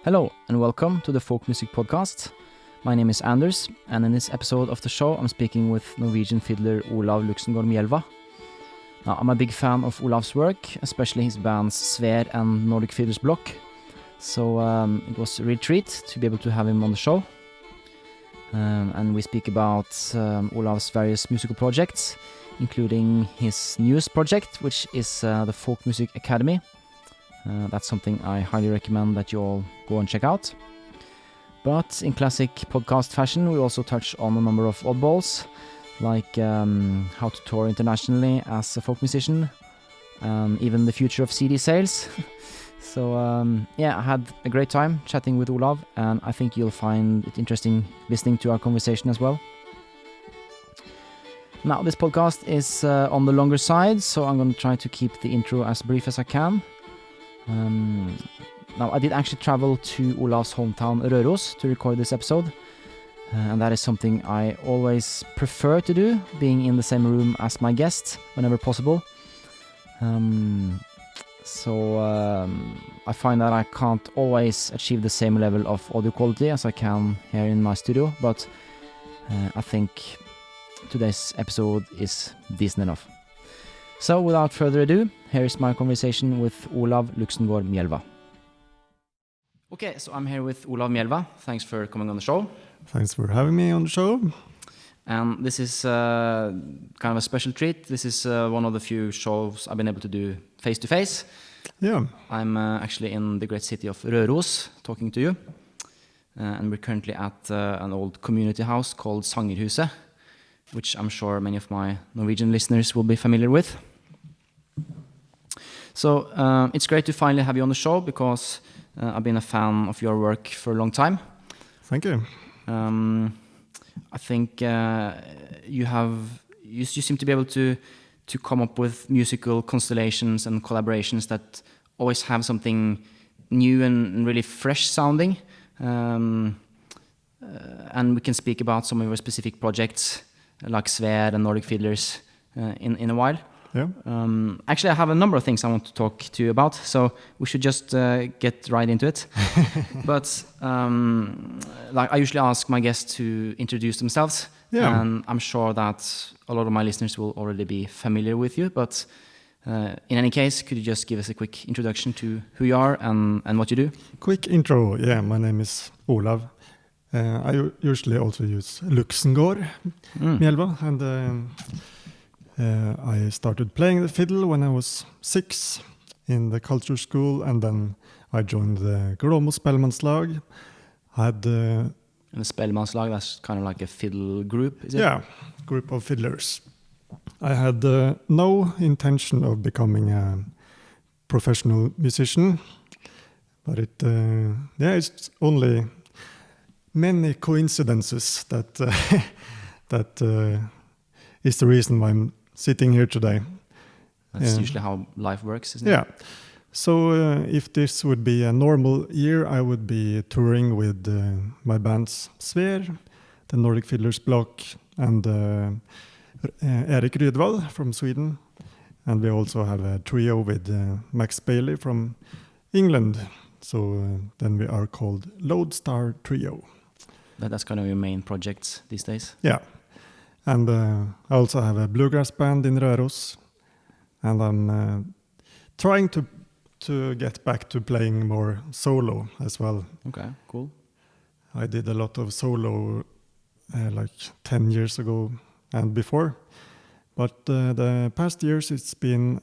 Hello and welcome to the Folk Music Podcast. My name is Anders, and in this episode of the show I'm speaking with Norwegian fiddler Olav Mjelva. Now, I'm a big fan of Olav's work, especially his bands SVER and Nordic Fiddlers Bloc, so it was a real treat to be able to have him on the show. And we speak about Olav's various musical projects, including his newest project, which is the Folk Music Academy. That's something I highly recommend that you all go and check out. But in classic podcast fashion, we also touch on a number of oddballs, like how to tour internationally as a folk musician, and even the future of CD sales. So I had a great time chatting with Olav, and I think you'll find it interesting listening to our conversation as well. Now, this podcast is on the longer side, so I'm going to try to keep the intro as brief as I can. Now, I did actually travel to Olav's hometown Røros to record this episode, and that is something I always prefer to do, being in the same room as my guest whenever possible. So I find that I can't always achieve the same level of audio quality as I can here in my studio, but I think today's episode is decent enough. So without further ado, here is my conversation with Olav Mjelva. Okay, so I'm here with Olav Mjelva. Thanks for coming on the show. Thanks for having me on the show. And this is kind of a special treat. This is one of the few shows I've been able to do face-to-face. Yeah. I'm actually in the great city of Røros talking to you. And we're currently at an old community house called Sangerhuset, which I'm sure many of my Norwegian listeners will be familiar with. So it's great to finally have you on the show because I've been a fan of your work for a long time. Thank you. I think you seem to be able to come up with musical constellations and collaborations that always have something new and really fresh sounding. And we can speak about some of your specific projects like SVER and Nordic Fiddlers in a while. Yeah. Actually, I have a number of things I want to talk to you about, so we should just get right into it. But like I usually ask my guests to introduce themselves, and I'm sure that a lot of my listeners will already be familiar with you. But in any case, could you just give us a quick introduction to who you are and what you do? Quick intro. Yeah, my name is Olav. I usually also use Luksengård Mjelva, and I started playing the fiddle when I was 6 in the culture school, and then I joined the Røros spellemannslag. And the spellemannslag, that's kind of like a fiddle group, is it? Yeah, group of fiddlers. I had no intention of becoming a professional musician, but it's only many coincidences that is the reason why I'm sitting here today. That's usually how life works, isn't it? Yeah. So if this would be a normal year, I would be touring with my bands SVER, the Nordic Fiddlers Bloc, and Erik Rydvall from Sweden. And we also have a trio with Max Bailey from England. So then we are called Lodestar Trio. That's kind of your main projects these days? Yeah. And I also have a bluegrass band in Røros. And I'm trying to get back to playing more solo as well. Okay, cool. I did a lot of solo like 10 years ago and before. But the past years it's been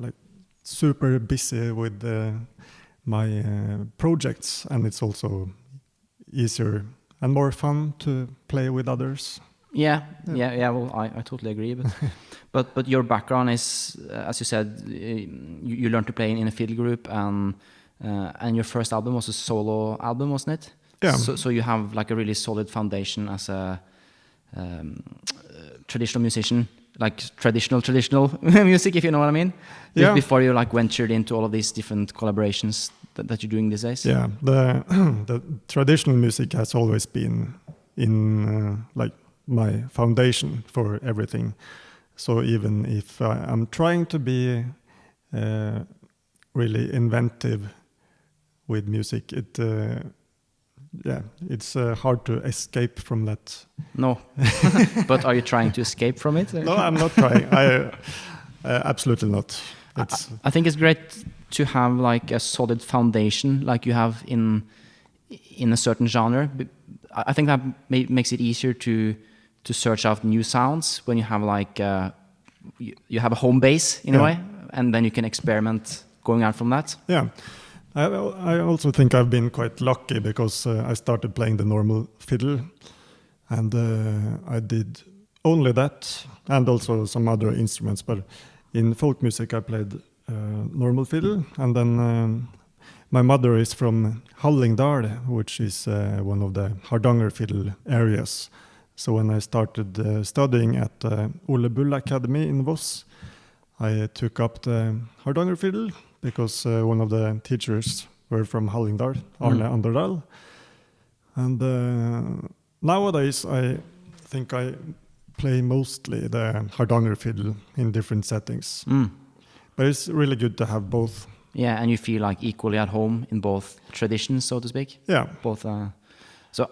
like super busy with my projects, and it's also easier and more fun to play with others. Yeah. Well, I totally agree. But your background is, as you said, you learned to play in a fiddle group, and your first album was a solo album, wasn't it? Yeah. So you have like a really solid foundation as a traditional musician, like traditional music, if you know what I mean. Yeah. Before you like ventured into all of these different collaborations that you're doing these days. Yeah. The traditional music has always been in like my foundation for everything. So even if I'm trying to be really inventive with music. It's hard to escape from that. No, but are you trying to escape from it? No, I'm not trying. I absolutely not. I think it's great to have like a solid foundation, like you have in a certain genre. I think that makes it easier to search out new sounds when you have like you have a home base in a way, and then you can experiment going out from that. Yeah. I also think I've been quite lucky because I started playing the normal fiddle, and I did only that and also some other instruments. But in folk music, I played normal fiddle, and then my mother is from Hallingdal, which is one of the Hardanger fiddle areas. So when I started studying at Ole Bull Academy in Voss, I took up the Hardanger fiddle, because one of the teachers were from Hallingdal, Arne Anderdal. And nowadays I think I play mostly the Hardanger fiddle in different settings. But it's really good to have both. Yeah, and you feel like equally at home in both traditions, so to speak. Yeah. Both. So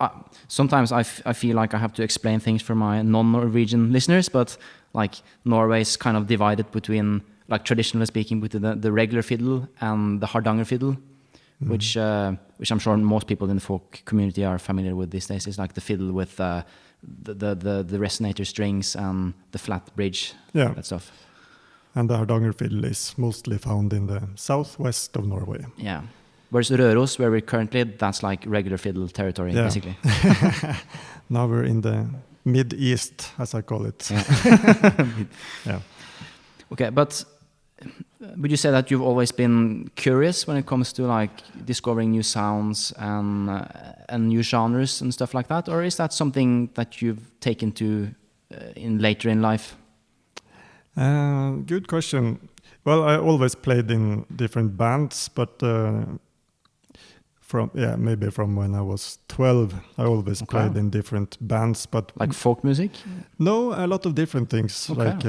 sometimes I feel like I have to explain things for my non-Norwegian listeners, but like Norway is kind of divided between, like traditionally speaking, between the regular fiddle and the Hardanger fiddle, which I'm sure most people in the folk community are familiar with these days. It's like the fiddle with the resonator strings and the flat bridge, that stuff. And the Hardanger fiddle is mostly found in the southwest of Norway. Yeah. Whereas Røros, where we're currently, that's like regular fiddle territory, basically. Now we're in the mid-east, as I call it. Yeah. Okay, but would you say that you've always been curious when it comes to like discovering new sounds and new genres and stuff like that, or is that something that you've taken to later in life? Good question. Well, I always played in different bands, but maybe from when I was 12, I always played in different bands. But like folk music? No, a lot of different things, like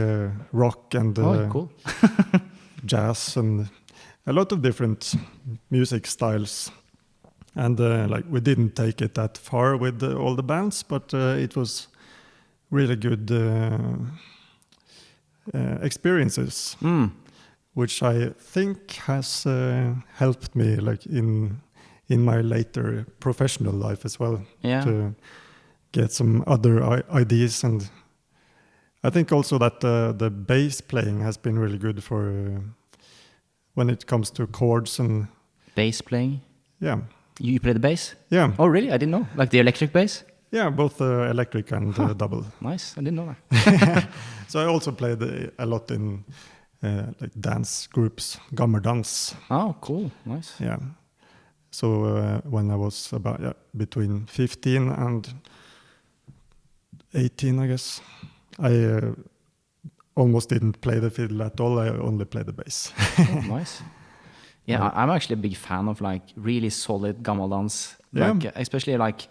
rock and cool. jazz, and a lot of different music styles. And like we didn't take it that far with all the bands, but it was really good experiences, which I think has helped me like in my later professional life as well, to get some other ideas. And I think also that the bass playing has been really good for when it comes to chords and bass playing. Yeah. You play the bass? Yeah. Oh, really? I didn't know. Like the electric bass? Yeah, both electric and double. Nice. I didn't know that. So I also played a lot in like dance groups, gammerdans. Oh, cool. Nice. Yeah. So when I was about between 15 and 18, I guess, I almost didn't play the fiddle at all. I only played the bass. Oh, nice. Yeah, I'm actually a big fan of like really solid gammaldans, like especially like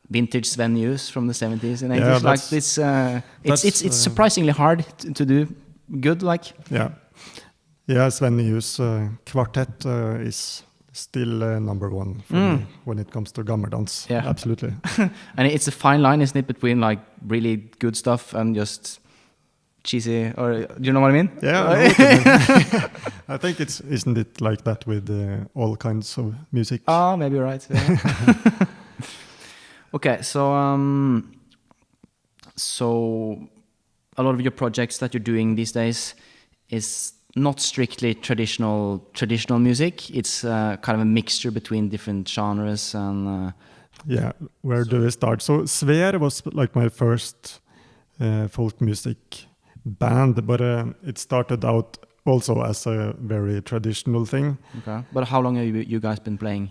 vintage venues from the 70s and 80s. Yeah, like this, it's surprisingly hard to do good. Like Sven Hughes quartet is still number one for me when it comes to gammerdans. Yeah, absolutely. And it's a fine line, isn't it, between like really good stuff and just cheesy, or do you know what I mean? Yeah, I know what you mean. I think isn't it like that with all kinds of music? Oh, maybe you're right. Yeah. Okay, so a lot of your projects that you're doing these days is not strictly traditional music. It's kind of a mixture between different genres and. Where do we start? So SVER was like my first folk music band, but it started out also as a very traditional thing. Okay, but how long have you guys been playing?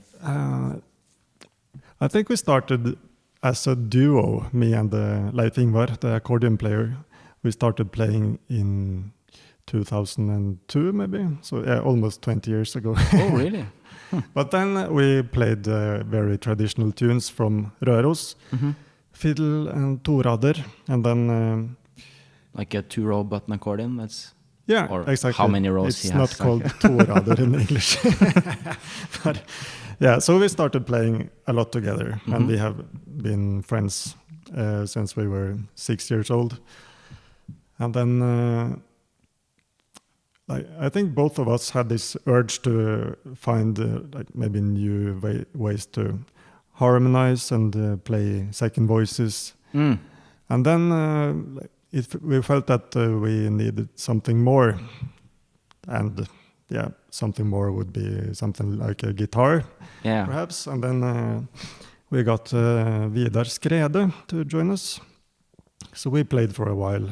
I think we started as a duo, me and Leif Ingvar, the accordion player. We started playing in 2002, maybe. So almost 20 years ago. Oh, really? But then we played very traditional tunes from Røros, fiddle and torader, and then like a 2-row button accordion. That's Yeah, or exactly. how many rows he has. It's not called torader in English. But yeah, so we started playing a lot together, and we have been friends since we were 6 years old. And then I think both of us had this urge to find like maybe new ways to harmonize and play second voices. And then we felt that we needed something more, and something more would be something like a guitar, perhaps. And then we got Vidar Skrede to join us, so we played for a while.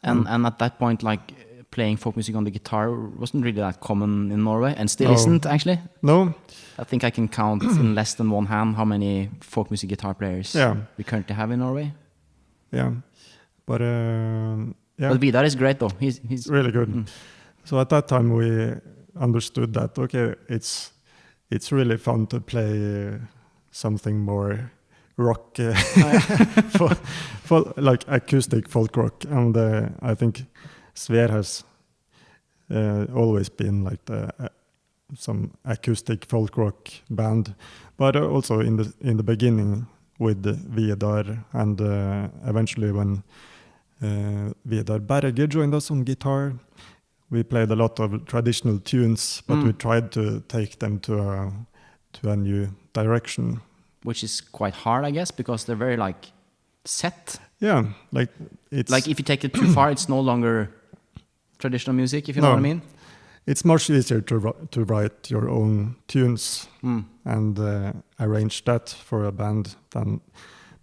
And at that point, like playing folk music on the guitar wasn't really that common in Norway, and still isn't actually. No, I think I can count in less than one hand how many folk music guitar players we currently have in Norway. Yeah, but But Vidar is great though. He's really good. So at that time we understood that it's really fun to play something more rock, for like acoustic folk rock, and I think SVER has always been like some acoustic folk rock band, but also in the beginning with Vidar, and eventually when Vidar Berge joined us on guitar, we played a lot of traditional tunes, but we tried to take them to a new direction. Which is quite hard, I guess, because they're very like set. Yeah, like it's like if you take it too far, it's no longer traditional music, if you know what I mean. It's much easier to write your own tunes and arrange that for a band than,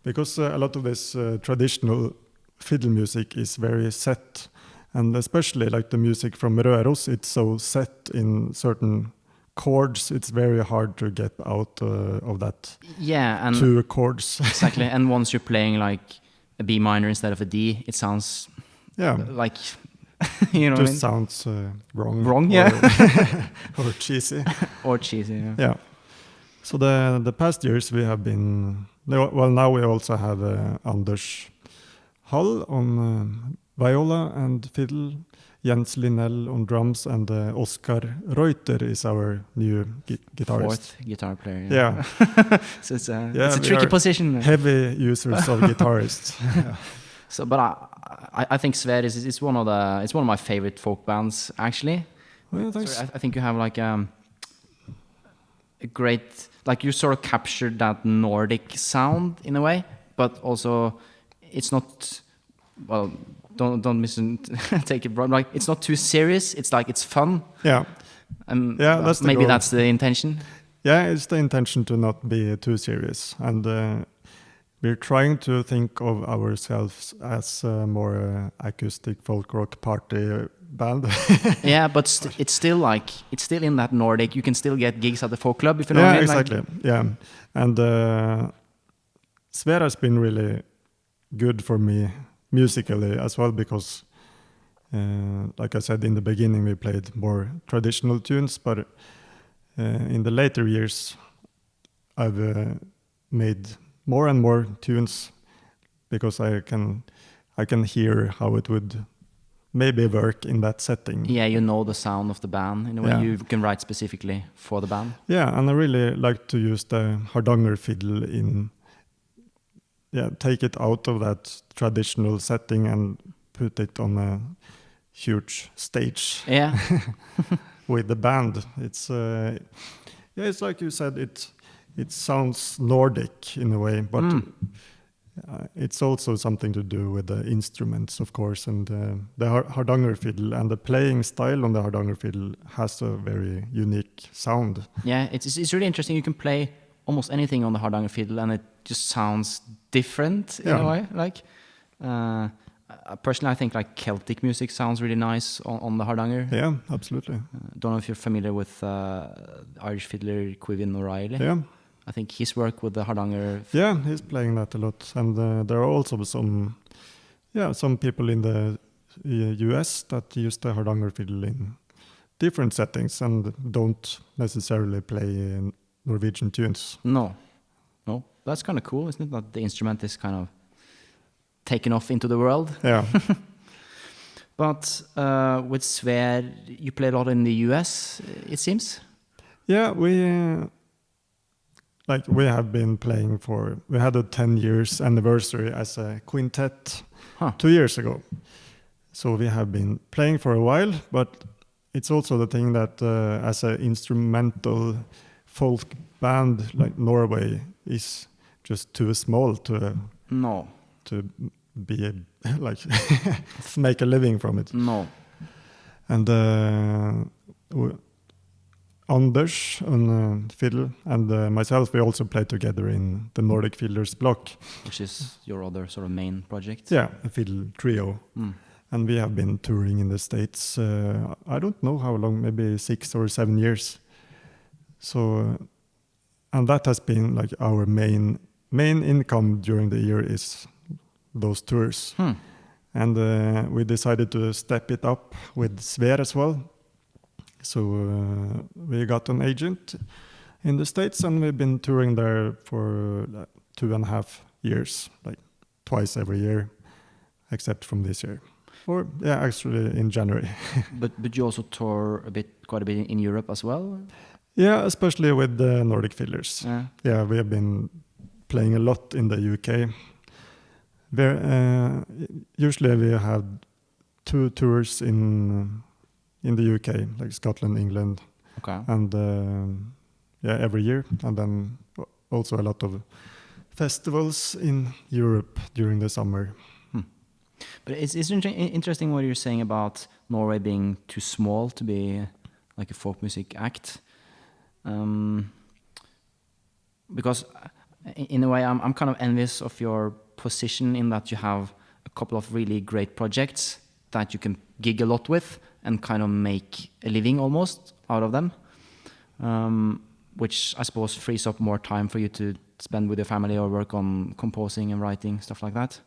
because a lot of this traditional fiddle music is very set, and especially like the music from Røros, it's so set in certain chords. It's very hard to get out of that. Yeah, and 2 chords. Exactly. And once you're playing like a B minor instead of a D, it sounds like you know, just sounds wrong. Wrong, yeah, or cheesy. Or cheesy. Yeah. Yeah. So the past years we have been now we also have Anders Hall on viola and fiddle, Jens Linnell on drums, and Oskar Reuter is our new guitarist. 4th guitar player. Yeah. So it's a tricky position. Heavy users of guitarists. Yeah. So, but I think SVER is one of my favorite folk bands actually. Well, thanks. So I think you have like a great, like you sort of captured that Nordic sound in a way, but also it's not, well, don't take it wrong. Like it's not too serious. It's like it's fun. Yeah. That's maybe goal. That's the intention. Yeah, it's the intention to not be too serious, and we're trying to think of ourselves as a more acoustic folk rock party band. Yeah, but it's still in that Nordic. You can still get gigs at the folk club if you know what I mean. Exactly. Like, yeah, and SVER has been really good for me musically as well, because like I said in the beginning, we played more traditional tunes, but in the later years I've made more and more tunes, because I can hear how it would maybe work in that setting. Yeah, you know the sound of the band in a way. You can write specifically for the band. Yeah, and I really like to use the Hardanger fiddle in take it out of that traditional setting and put it on a huge stage. Yeah. With the band. It's it's like you said, it sounds Nordic in a way, but it's also something to do with the instruments, of course, and the Hardanger fiddle and the playing style on the Hardanger fiddle has a very unique sound. Yeah, it's really interesting. You can play almost anything on the Hardanger fiddle, and it just sounds different in a way. Like, personally, I think like Celtic music sounds really nice on the Hardanger. Yeah, absolutely. Don't know if you're familiar with Irish fiddler Quivin O'Reilly. Yeah. I think his work with the Hardanger. Yeah, he's playing that a lot, and there are also some people in the US that use the Hardanger fiddle in different settings and don't necessarily play Norwegian tunes. No, that's kind of cool, isn't it? That the instrument is kind of taken off into the world. Yeah. But with SVER, you play a lot in the US, it seems? Yeah, we have been playing we had a 10 years anniversary as a quintet 2 years ago. So we have been playing for a while, but it's also the thing that as an instrumental folk band, like Norway is just too small to be make a living from it. No. And Anders on fiddle and myself, we also play together in the Nordic Fiddlers Bloc. Which is your other sort of main project? Yeah, a fiddle trio. And we have been touring in the States, I don't know how long, maybe 6 or 7 years. So, and that has been like our main income during the year is those tours. And we decided to step it up with SVER as well. So we got an agent in the States and we've been touring there for 2.5 years, like twice every year, except from this year. Or yeah, actually in January. but you also tour quite a bit in Europe as well? Yeah, especially with the Nordic Fiddlers. Yeah, we have been playing a lot in the UK. Usually we have 2 tours in the UK, like Scotland, England, and every year, and then also a lot of festivals in Europe during the summer. But it's interesting what you're saying about Norway being too small to be like a folk music act, because in a way I'm kind of envious of your position in that you have a couple of really great projects that you can gig a lot with and kind of make a living almost out of them, which I suppose frees up more time for you to spend with your family or work on composing and writing, stuff like that.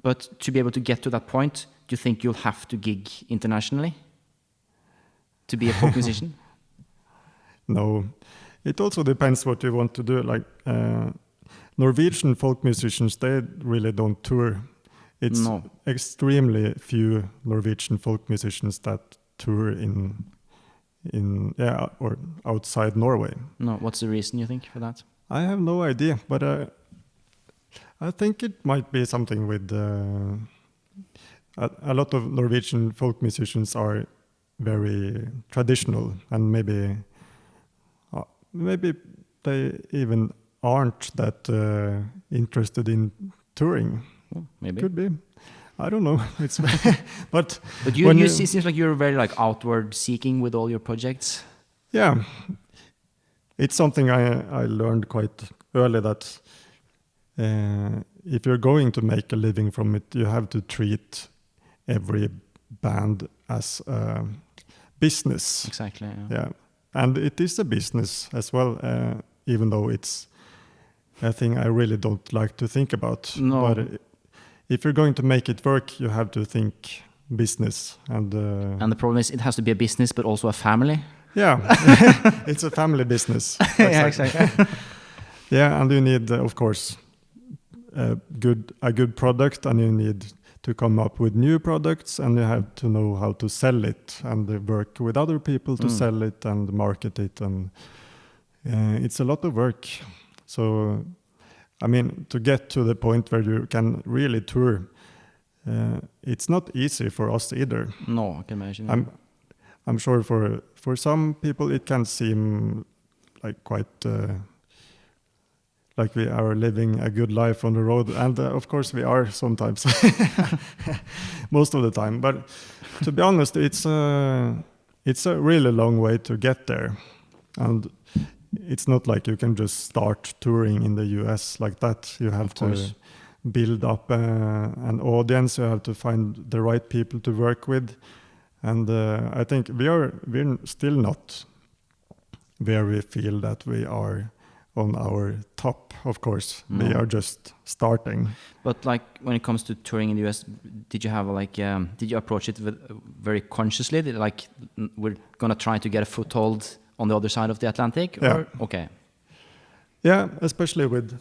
But to be able to get to that point, do you think you'll have to gig internationally to be a folk musician? No, it also depends what you want to do. Like Norwegian folk musicians, they really don't tour. It's extremely few Norwegian folk musicians that tour or outside Norway. No, what's the reason you think for that? I have no idea, but I think it might be something with a lot of Norwegian folk musicians are very traditional, and maybe they even aren't that interested in touring. Well, maybe could be. I don't know. It's but you it seems like you're very like outward seeking with all your projects. Yeah, it's something I learned quite early that if you're going to make a living from it, you have to treat every band as a business. Exactly. Yeah, and it is a business as well, even though it's a thing I really don't like to think about. No. But if you're going to make it work, you have to think business. And the problem is it has to be a business, but also a family. Yeah, it's a family business. Yeah, exactly. Yeah, and you need, of course, a good product, and you need to come up with new products, and you have to know how to sell it and work with other people to sell it and market it, and it's a lot of work. So, I mean, to get to the point where you can really tour, it's not easy for us either. No, I can imagine. I'm sure for some people it can seem like quite like we are living a good life on the road, and of course we are sometimes, most of the time. But to be honest, it's a really long way to get there, and it's not like you can just start touring in the US like that. You have to build up an audience. You have to find the right people to work with, and I think we're still not where we feel that we are on our top. Of course, we are just starting. But like when it comes to touring in the US, did you have did you approach it very consciously? Like we're gonna try to get a foothold on the other side of the Atlantic? Yeah. Okay. Yeah, especially with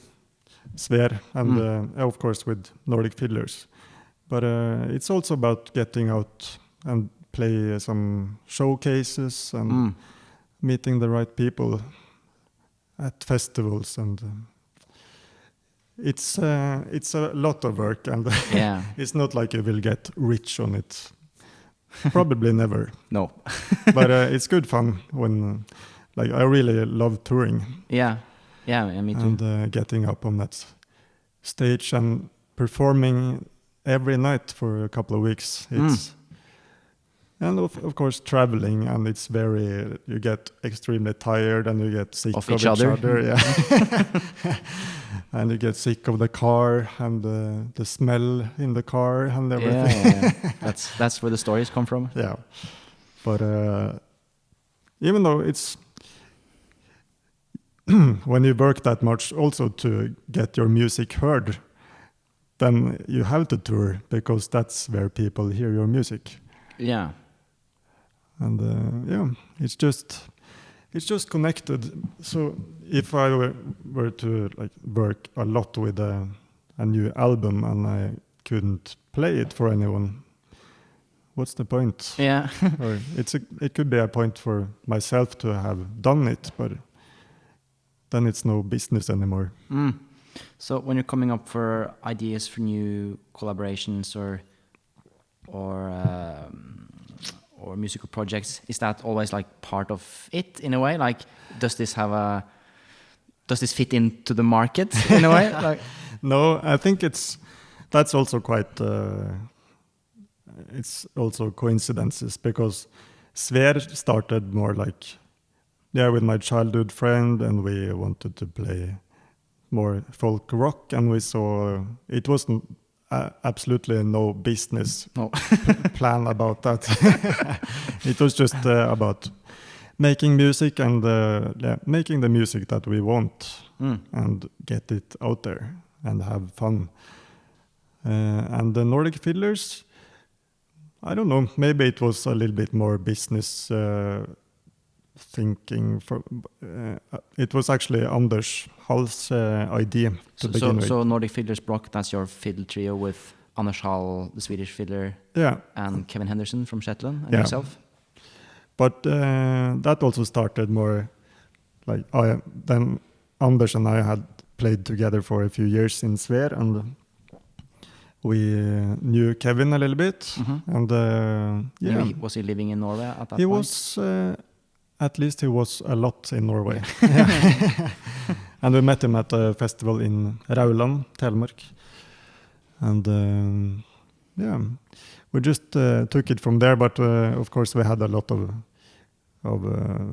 SVER and of course with Nordic Fiddlers. But it's also about getting out and play some showcases and meeting the right people at festivals, and it's a lot of work, and it's not like you will get rich on it. Probably never. No. But it's good fun when, like, I really love touring. Yeah, me too. And getting up on that stage and performing every night for a couple of weeks. It's and of course traveling, and it's very, you get extremely tired and you get sick of each other. Yeah. And you get sick of the car and the smell in the car and everything. Yeah. That's where the stories come from. Yeah. But even though it's when you work that much also to get your music heard, then you have to tour, because that's where people hear your music. Yeah. And it's just connected. So if I were to like work a lot with a new album and I couldn't play it for anyone, what's the point? Yeah. Or it could be a point for myself to have done it, but then it's no business anymore. So when you're coming up for ideas for new collaborations or musical projects, is that always like part of it in a way? Like, does this fit into the market in a way? Like, no, I think that's also quite. It's also coincidences, because SVER started more like, with my childhood friend, and we wanted to play more folk rock, and we saw it wasn't absolutely no business plan about that. It was just about making music and making the music that we want and get it out there and have fun. And the Nordic Fiddlers, I don't know, maybe it was a little bit more business thinking. It was actually Anders Hall's idea to begin with. So Nordic Fiddlers Bloc, that's your fiddle trio with Anders Hall, the Swedish fiddler, and Kevin Henderson from Shetland, and yourself? But that also started more like, then Anders and I had played together for a few years in SVER, and we knew Kevin a little bit. And Was he living in Norway at that point? He was, at least he was a lot in Norway. And we met him at a festival in Rauland, Telemark. And we just took it from there. But of course we had a lot of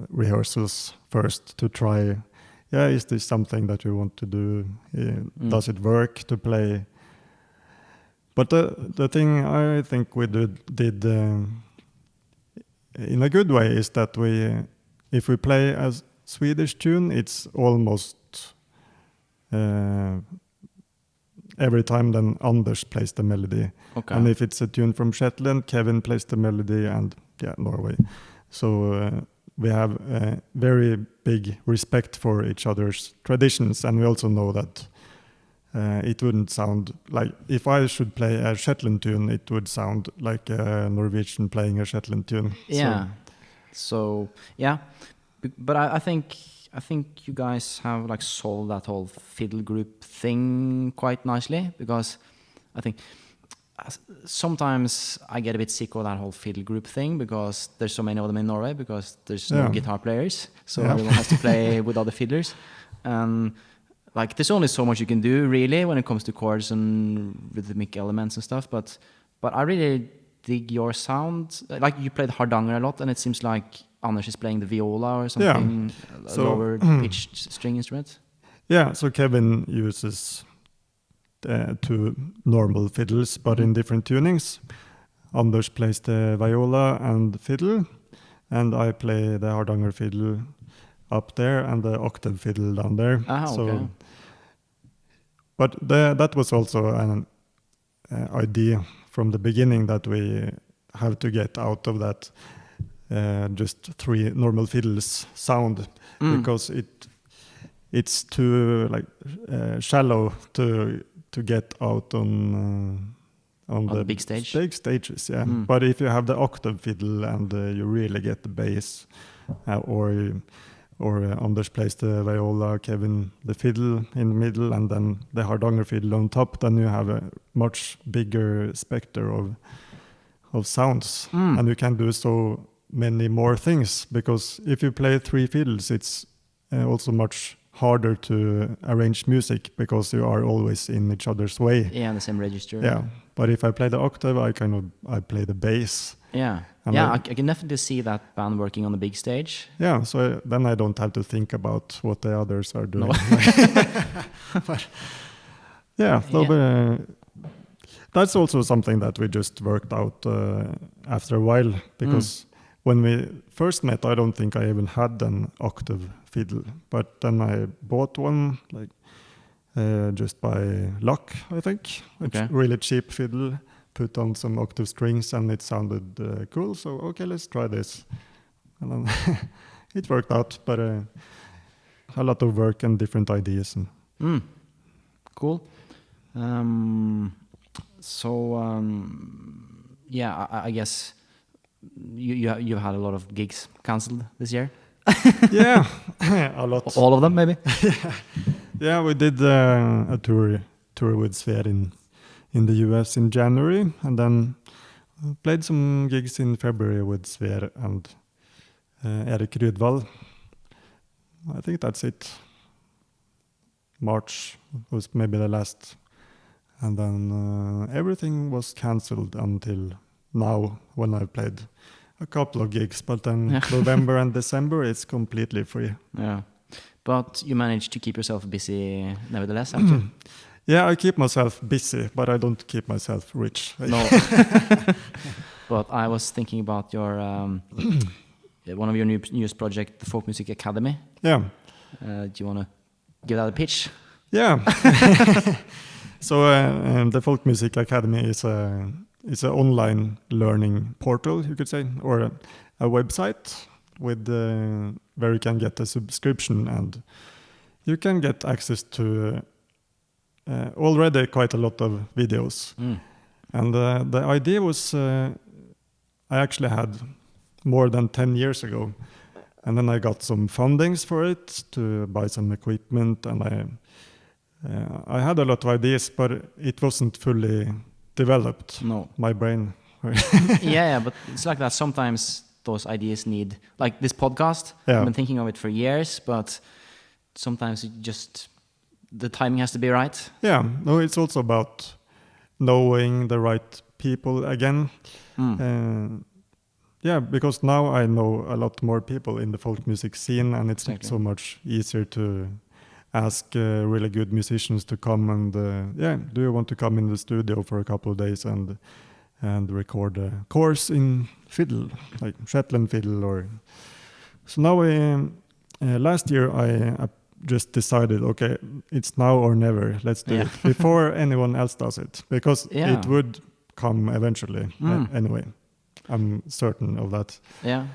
rehearsals first to try, is this something that we want to do? Does it work to play? But the thing I think we did in a good way is that if we play a Swedish tune, it's almost every time then Anders plays the melody. Okay. And if it's a tune from Shetland, Kevin plays the melody, and Norway. So we have a very big respect for each other's traditions, and we also know that it wouldn't sound like, if I should play a Shetland tune, it would sound like a Norwegian playing a Shetland tune. Yeah. So but I think you guys have like solved that whole fiddle group thing quite nicely, because I think sometimes I get a bit sick of that whole fiddle group thing, because there's so many of them in Norway, because there's no guitar players, so everyone has to play with other fiddlers, and like there's only so much you can do really when it comes to chords and rhythmic elements and stuff. But I really dig your sound. Like, you played hardanger a lot, and it seems like Anders is playing the viola or something, a lower pitched string instrument. Yeah, so Kevin uses two normal fiddles, but in different tunings. Anders plays the viola and fiddle, and I play the hardanger fiddle up there and the octave fiddle down there. Okay. But that was also an idea from the beginning, that we have to get out of that just three normal fiddles sound, because it's too shallow to get out on on the big stage. Big stages, yeah. But if you have the octave fiddle and you really get the bass, or Anders plays the viola, Kevin the fiddle in the middle, and then the hardanger fiddle on top, then you have a much bigger spectrum of sounds, and you can do so many more things, because if you play 3 fiddles, it's also much harder to arrange music because you are always in each other's way. Yeah, the same register. Yeah, but if I play the octave, I play the bass. Yeah, and I can definitely see that band working on the big stage. Yeah, so then I don't have to think about what the others are doing. No. But that's also something that we just worked out after a while, because when we first met, I don't think I even had an octave fiddle, but then I bought one, like just by luck, I think. A really cheap fiddle, put on some octave strings, and it sounded cool. So okay, let's try this, and then it worked out. But a lot of work and different ideas. Cool. I guess you had a lot of gigs cancelled this year. Yeah, a lot. All of them, maybe. Yeah, we did a tour with SVER in the US in January, and then played some gigs in February with SVER and Erik Rydvall. I think that's it. March was maybe the last, and then everything was cancelled until now, when I played a couple of gigs, but then November and December it's completely free. Yeah, but you managed to keep yourself busy nevertheless, haven't you? Yeah, I keep myself busy, but I don't keep myself rich. No. But I was thinking about your one of your newest project, the Folk Music Academy. Yeah. Do you want to give that a pitch? Yeah. So the Folk Music Academy is an online learning portal, you could say, or a website with where you can get a subscription, and you can get access to already quite a lot of videos. And the idea was I actually had more than 10 years ago, and then I got some fundings for it to buy some equipment, and I had a lot of ideas, but it wasn't fully developed. No. My brain. Yeah, but it's like that. Sometimes those ideas need, like this podcast. Yeah. I've been thinking of it for years, but sometimes the timing has to be right. Yeah, no, it's also about knowing the right people again. Yeah, because now I know a lot more people in the folk music scene, and it's so much easier to ask really good musicians to come and do you want to come in the studio for a couple of days and record a course in fiddle, like Shetland fiddle, or so now last year I just decided, okay, it's now or never, let's do it before anyone else does it, because it would come eventually anyway. I'm certain of that. Yeah.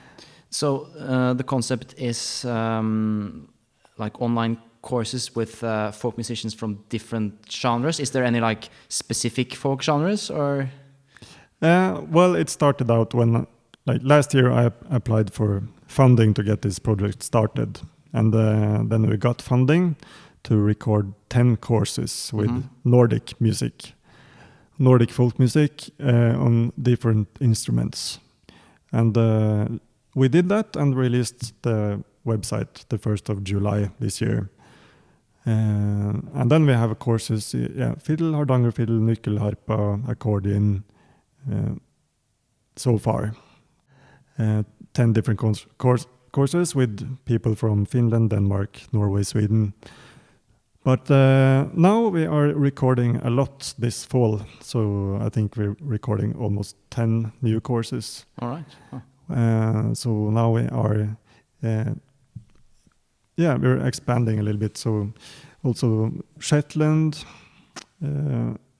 So the concept is like online courses with folk musicians from different genres. Is there any like specific folk genres, or? Well, it started out when, like last year, I applied for funding to get this project started, and then we got funding to record 10 courses with Nordic music, Nordic folk music on different instruments, and we did that and released the website the 1st of July this year. And then we have courses, fiddle, hardanger fiddle, nyckelharpa, accordion, so far. 10 different courses with people from Finland, Denmark, Norway, Sweden. But now we are recording a lot this fall, so I think we're recording almost 10 new courses. All right. So now we are, we're expanding a little bit. So also Shetland.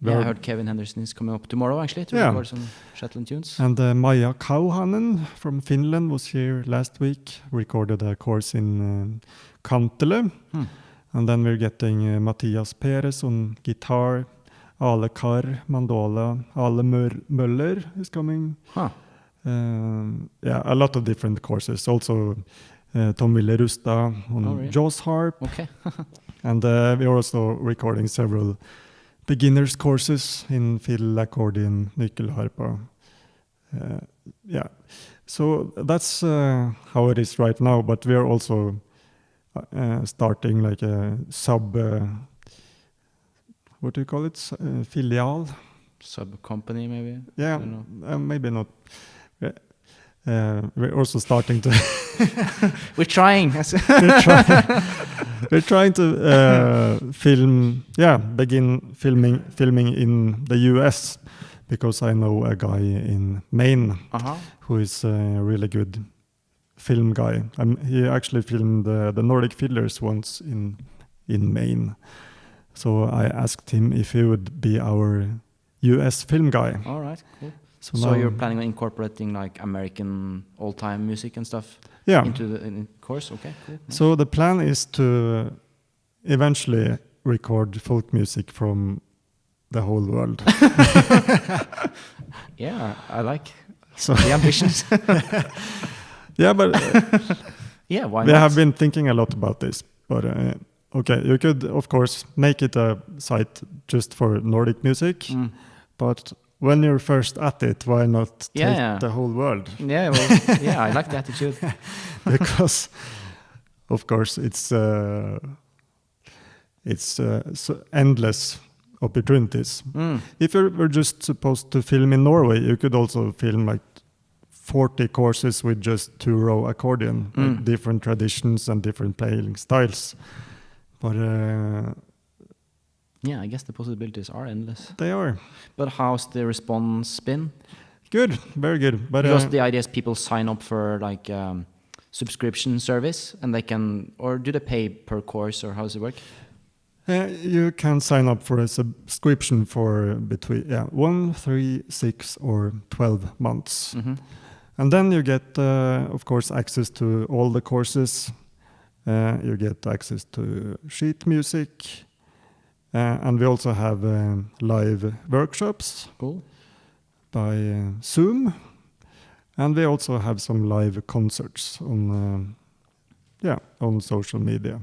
I heard Kevin Henderson is coming up tomorrow actually to record some Shetland tunes. And Maja Kauhanen from Finland was here last week, recorded a course in Kantele. And then we're getting Matthias Perez on guitar, Ale Kar, Mandola, Ale Möller is coming. Huh. A lot of different courses. Also Tom Wille Rustad on really? Jaws harp. Okay. And we're also recording several beginners courses in fiddle, accordion, nyckelharpa. So that's how it is right now. But we are also starting like a sub. What do you call it? Filial. Sub company, maybe. Yeah, I don't know. maybe not. We're also starting to. We're trying. We're trying to begin filming in the US, because I know a guy in Maine who is a really good film guy. He actually filmed the Nordic Fiddlers once in Maine. So I asked him if he would be our US film guy. All right, cool. So now you're planning on incorporating like American old-time music and stuff into the course? Okay, cool. Nice. So the plan is to eventually record folk music from the whole world. Yeah, I like the ambitions. Yeah, but yeah, why we not? have been thinking a lot about this. But okay, you could of course make it a site just for Nordic music, but when you're first at it, why not take the whole world? Yeah, well, I like the attitude. Because, of course, it's so endless opportunities. If you were just supposed to film in Norway, you could also film like 40 courses with just 2-row accordion, like different traditions and different playing styles. But I guess the possibilities are endless. They are. But how's the response been? Good, very good. But because the idea is people sign up for like subscription service, and they can, or do they pay per course, or how does it work? You can sign up for a subscription for between 1, 3, 6, or 12 months. And then you get, of course, access to all the courses. You get access to sheet music. And we also have live workshops by Zoom. And we also have some live concerts on social media.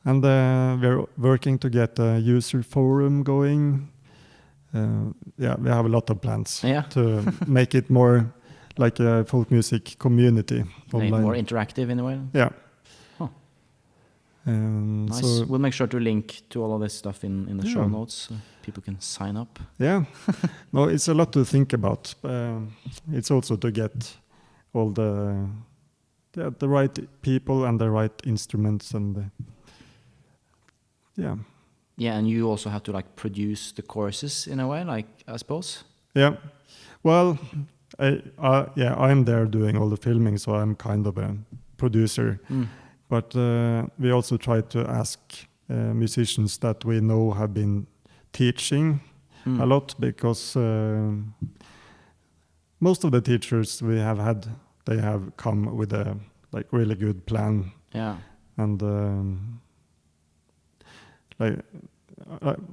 And we're working to get a user forum going. We have a lot of plans to make it more like a folk music community online. More interactive in a way? Yeah. Nice. So we'll make sure to link to all of this stuff in the show notes so people can sign up. Yeah. No, it's a lot to think about. It's also to get all the right people and the right instruments and Yeah, and you also have to like produce the courses in a way, like I suppose. Yeah. Well, I'm there doing all the filming, so I'm kind of a producer. But we also try to ask musicians that we know have been teaching a lot, because most of the teachers we have had, they have come with a like really good plan. Yeah. And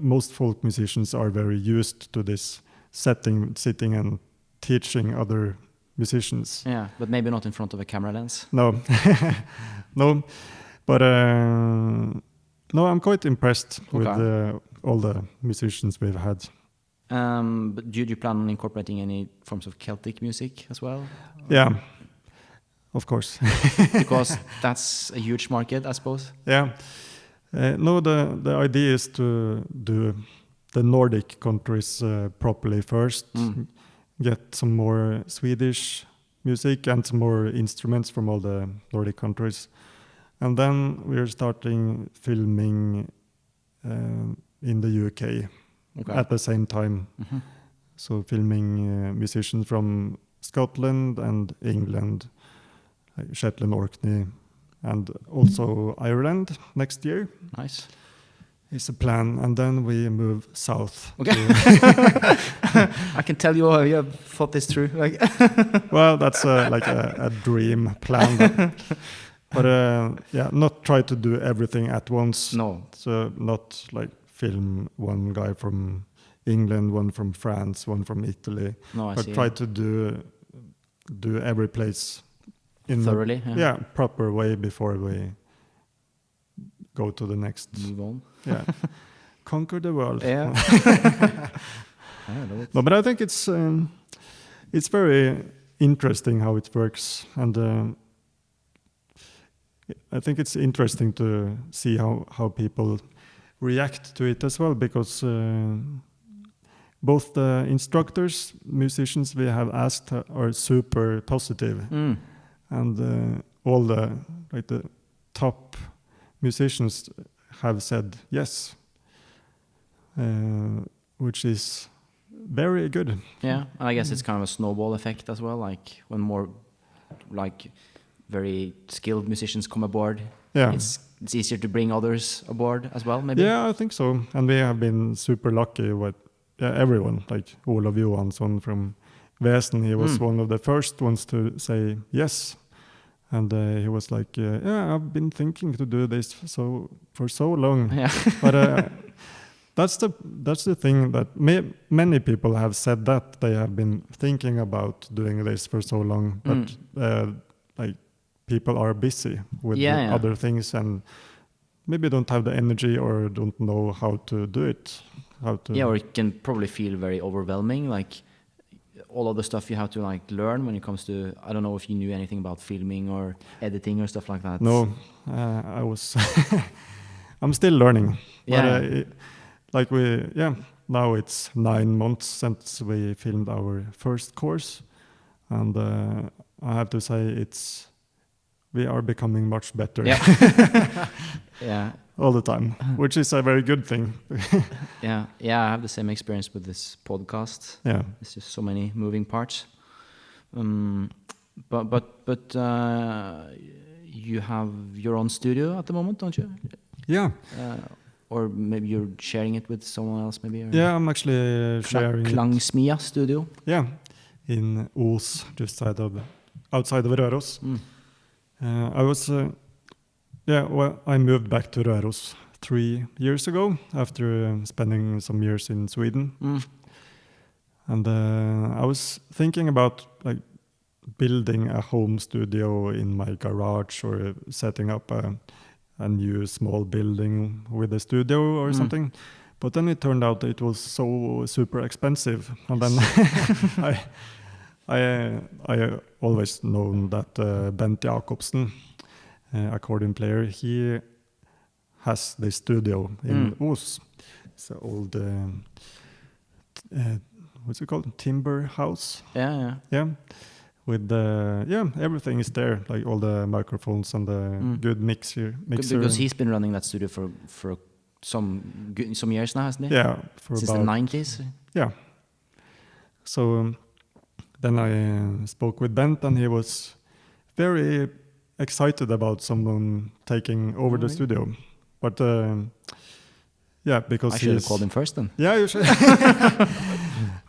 most folk musicians are very used to this sitting and teaching other musicians. Yeah, but maybe not in front of a camera lens. No, no, but no, I'm quite impressed with all the musicians we've had. But do you plan on incorporating any forms of Celtic music as well? Yeah, of course. Because that's a huge market, I suppose. Yeah. No, the idea is to do the Nordic countries properly first, get some more Swedish music and some more instruments from all the Nordic countries. And then we're starting filming in the UK at the same time. So filming musicians from Scotland and England, like Shetland, Orkney, and also Ireland next year. Nice. Is a plan, and then we move south. Okay. I can tell you have thought this through. Like well, that's like a dream plan, but not try to do everything at once. No. So not like film one guy from England, one from France, one from Italy. No, I but see. try to do every place in Thoroughly. proper way before we go to the next. Move on. Yeah, conquer the world. Yeah. I love it. No, but I think it's very interesting how it works, and I think it's interesting to see how people react to it as well, because both the instructors, musicians we have asked are super positive, and all the top musicians have said yes, which is very good. Yeah, and I guess it's kind of a snowball effect as well. Like when more very skilled musicians come aboard, it's easier to bring others aboard as well, maybe. Yeah, I think so. And we have been super lucky with everyone, like Olav Johansson from Väsen. He was one of the first ones to say yes. And he was like, yeah, I've been thinking to do this for so long. Yeah. But that's the thing that many people have said, that they have been thinking about doing this for so long, but people are busy with other things and maybe don't have the energy or don't know how to do it. Or it can probably feel very overwhelming, like all of the stuff you have to learn when it comes to, I don't know if you knew anything about filming or editing or stuff like that. No, I was I'm still learning. Yeah. But now it's 9 months since we filmed our first course, and I have to say we are becoming much better. Yeah. Yeah. All the time, which is a very good thing. Yeah, I have the same experience with this podcast. Yeah, it's just so many moving parts. But you have your own studio at the moment, don't you? Yeah. Or maybe you're sharing it with someone else, maybe. Or yeah, I'm actually sharing Klangsmia studio. Yeah, in Os, just outside of Røros. I was. I moved back to Røros 3 years ago after spending some years in Sweden. And I was thinking about building a home studio in my garage, or setting up a new small building with a studio or something. But then it turned out it was so super expensive. And then I always known that Bent Jacobsen, accordion player, he has this studio in Os. It's an old what's it called, timber house. Yeah. With everything is there, like all the microphones and the good mixer. Because he's been running that studio for some years now, hasn't he? Yeah, since the 90s. Yeah. So then I spoke with Bent, and he was very excited about someone taking over the studio, but because I should have called him first then. Yeah, you should.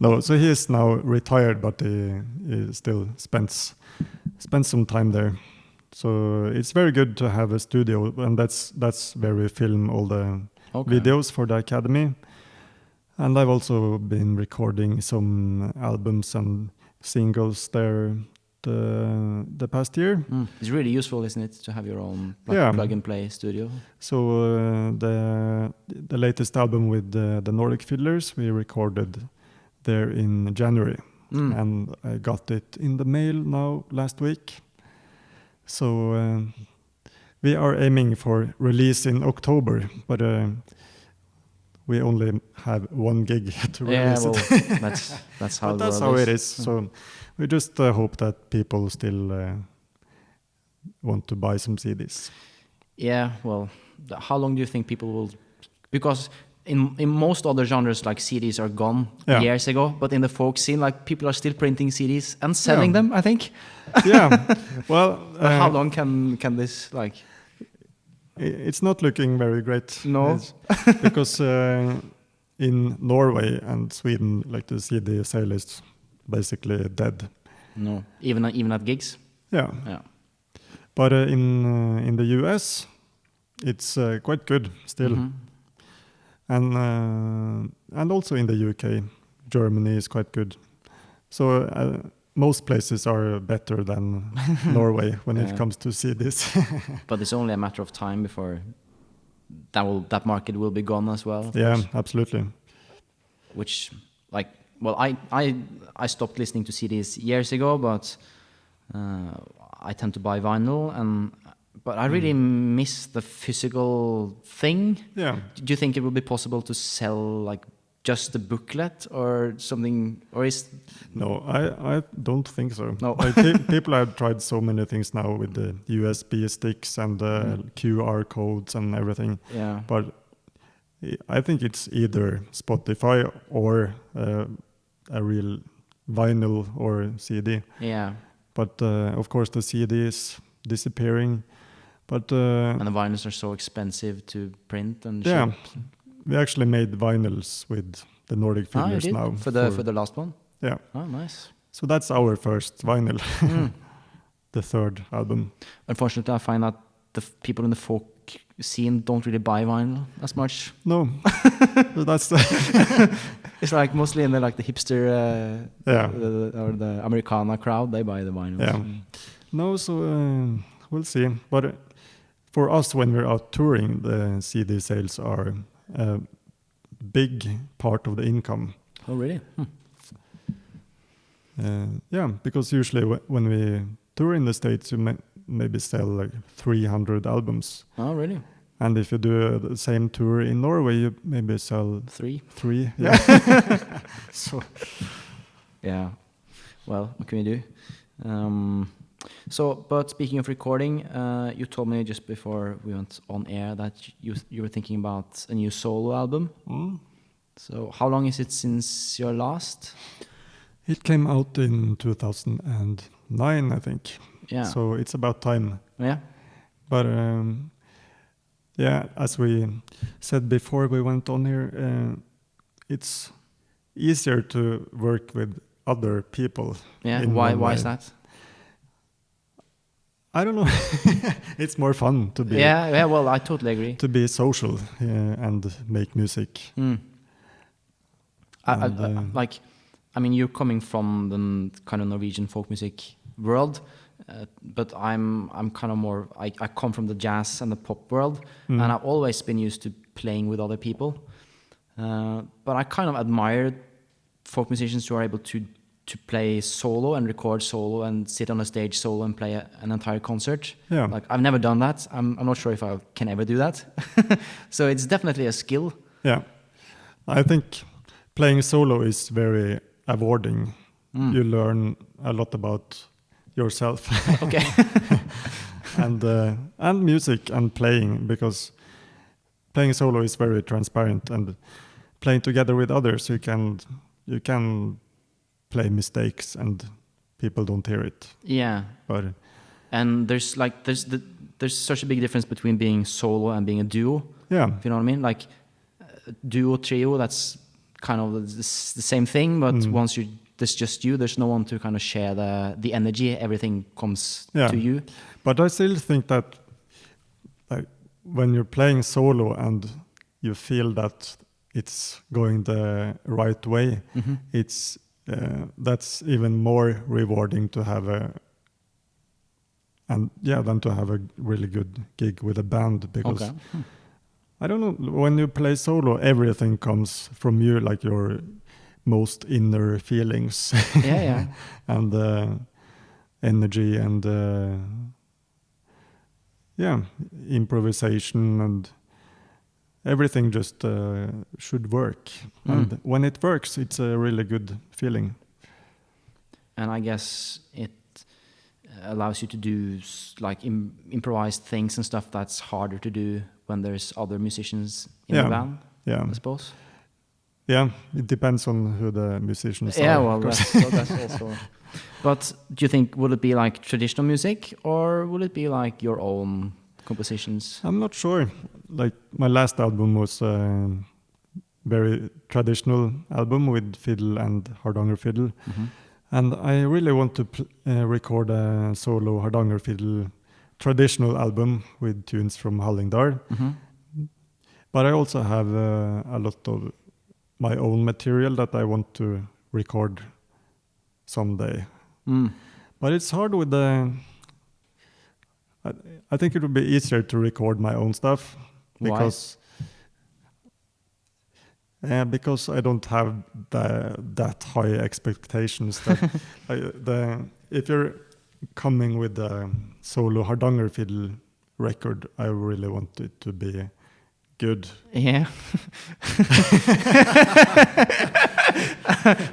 No, so he is now retired, but he still spends some time there. So it's very good to have a studio, and that's where we film all the videos for the academy. And I've also been recording some albums and singles there the past year. It's really useful, isn't it, to have your own plug and play studio? So the latest album with the Nordic Fiddlers we recorded there in January, and I got it in the mail now last week. So we are aiming for release in October, but we only have one gig to release it. that's how it is. So we just hope that people still want to buy some CDs. Yeah, well, how long do you think people will? Because in most other genres, CDs are gone years ago, but in the folk scene, people are still printing CDs and selling them, I think. Yeah, well, how long can this It's not looking very great. No, because in Norway and Sweden, the CD sale is basically dead. No, even at gigs. Yeah. But in the US, it's quite good still. and also in the UK, Germany is quite good. So most places are better than Norway when it comes to CDs. But it's only a matter of time before that market will be gone as well. Yeah, absolutely. Which, like, well, I stopped listening to CDs years ago, but I tend to buy vinyl, but I really miss the physical thing. Yeah. Do you think it will be possible to sell like just the booklet or something, or is? No, I don't think so. No. Like, people have tried so many things now with the USB sticks and the QR codes and everything. Yeah. But I think it's either Spotify or a real vinyl or CD. Yeah. But of course the CD is disappearing. But and the vinyls are so expensive to print and yeah, ship. we actually made vinyls with the Nordic Fiddlers you did? now. For the last one? Yeah. Oh, nice. So that's our first vinyl, the third album. Unfortunately, I find that the people in the folk scene don't really buy vinyl as much. No, so that's it's like mostly in the hipster or the Americana crowd. They buy the vinyls. Yeah. No, so we'll see. But for us, when we're out touring, the CD sales are a big part of the income. Oh, really? Yeah, because usually when we tour in the States, you maybe sell like 300 albums. Oh, really? And if you do the same tour in Norway, you maybe sell three. Yeah. So, yeah. Well, what can we do? But speaking of recording, you told me just before we went on air that you were thinking about a new solo album. So how long is it since your last? It came out in 2009, I think. Yeah. So it's about time. Yeah. But yeah, as we said before we went on here, it's easier to work with other people. Yeah. Why is that? I don't know. It's more fun to be. Yeah. Well, I totally agree. To be social and make music. I mean, you're coming from the kind of Norwegian folk music world, but I'm kind of more. I come from the jazz and the pop world, and I've always been used to playing with other people. But I kind of admire folk musicians who are able to play solo and record solo and sit on a stage solo and play an entire concert. Yeah. Like, I've never done that. I'm not sure if I can ever do that. So it's definitely a skill. Yeah. I think playing solo is very rewarding. You learn a lot about yourself. Okay. and music and playing, because playing solo is very transparent, and playing together with others you can play mistakes and people don't hear it. Yeah. But there's such a big difference between being solo and being a duo. Yeah. If you know what I mean? Like duo, trio, that's kind of the same thing, but once there's just you, there's no one to kind of share the energy. Everything comes to you. But I still think that like when you're playing solo and you feel that it's going the right way, it's that's even more rewarding to have than to have a really good gig with a band, because I don't know, when you play solo, everything comes from you, like your most inner feelings. Yeah. And energy and improvisation and everything just should work. And when it works, it's a really good feeling. And I guess it allows you to do like improvised things and stuff that's harder to do when there's other musicians in the band. Yeah, I suppose. Yeah, it depends on who the musicians are. Yeah, well, that's also. But do you think, would it be like traditional music, or would it be like your own compositions? I'm not sure. Like my last album was a very traditional album with fiddle and Hardanger fiddle. And I really want to record a solo Hardanger fiddle traditional album with tunes from Hallingdal. But I also have a lot of my own material that I want to record someday. But it's hard with the... I think it would be easier to record my own stuff. Because because I don't have that high expectations. That if you're coming with a solo Hardanger fiddle record, I really want it to be good. Yeah.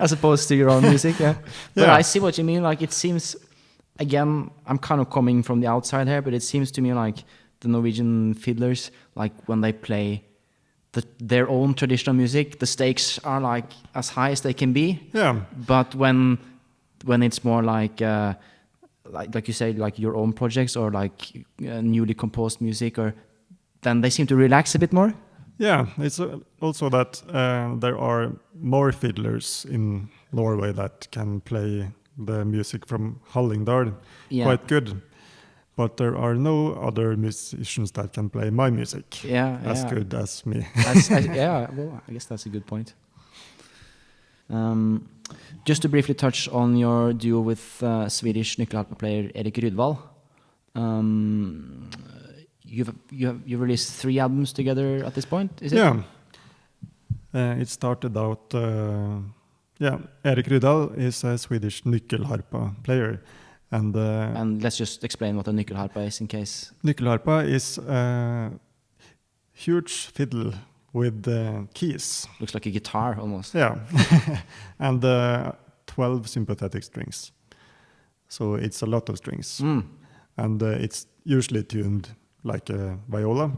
As opposed to your own music, yeah. But I see what you mean. Like, it seems, again, I'm kind of coming from the outside here, but it seems to me like the Norwegian fiddlers, like when they play their own traditional music, the stakes are like as high as they can be. Yeah. But when it's more like you say, like your own projects or like newly composed music, or then they seem to relax a bit more. Yeah, it's also that there are more fiddlers in Norway that can play the music from Hallingdal quite good. But there are no other musicians that can play my music as good as me. Well, I guess that's a good point. Just to briefly touch on your duo with Swedish Nyckelharpa player Erik Rydvall. You've released 3 albums together at this point, is it? Yeah. It started out... Erik Rydvall is a Swedish Nyckelharpa player. And let's just explain what a Nyckelharpa is in case... Nyckelharpa is a huge fiddle with keys. Looks like a guitar almost. Yeah. And 12 sympathetic strings. So it's a lot of strings. And it's usually tuned like a viola,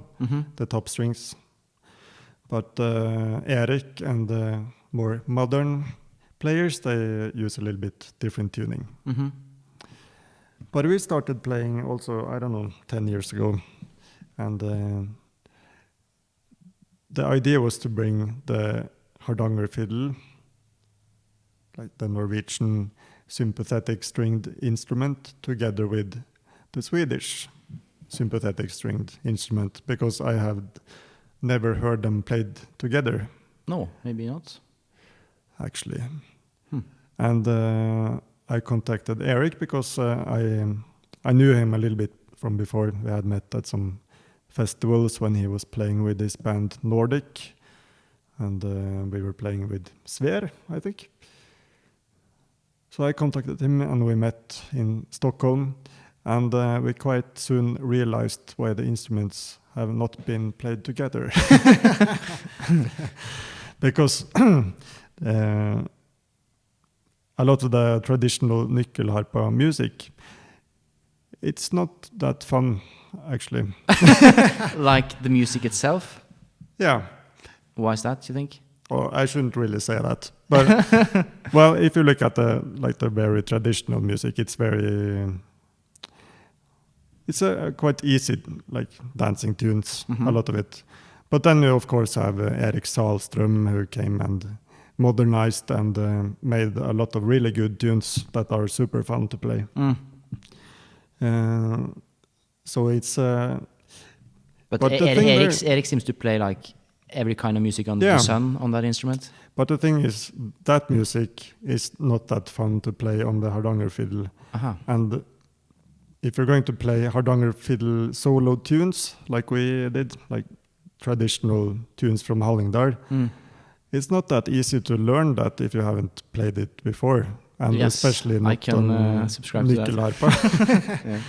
the top strings. But Erik and more modern players, they use a little bit different tuning. But we started playing also, 10 years ago. And the idea was to bring the Hardanger fiddle, like the Norwegian sympathetic stringed instrument, together with the Swedish sympathetic stringed instrument, because I have never heard them played together. No, maybe not. Actually. And I contacted Erik because I knew him a little bit from before. We had met at some festivals when he was playing with his band Nordic, and we were playing with SVER, I think. So I contacted him and we met in Stockholm, and we quite soon realized why the instruments have not been played together. Because a lot of the traditional Nyckelharpa music, it's not that fun, actually. Like the music itself? Yeah. Why is that, you think? Well, I shouldn't really say that. But, well, if you look at the very traditional music, it's a quite easy, like dancing tunes, a lot of it. But then you, of course, have Erik Salström, who came and modernized and made a lot of really good tunes that are super fun to play. So it's... but Erik seems to play like every kind of music under the sun on that instrument. But the thing is, that music is not that fun to play on the Hardanger fiddle. And if you're going to play Hardanger fiddle solo tunes, like we did, like traditional tunes from Hallingdal, it's not that easy to learn that if you haven't played it before, and especially not on subscribe to Nyckelharpa. Yeah.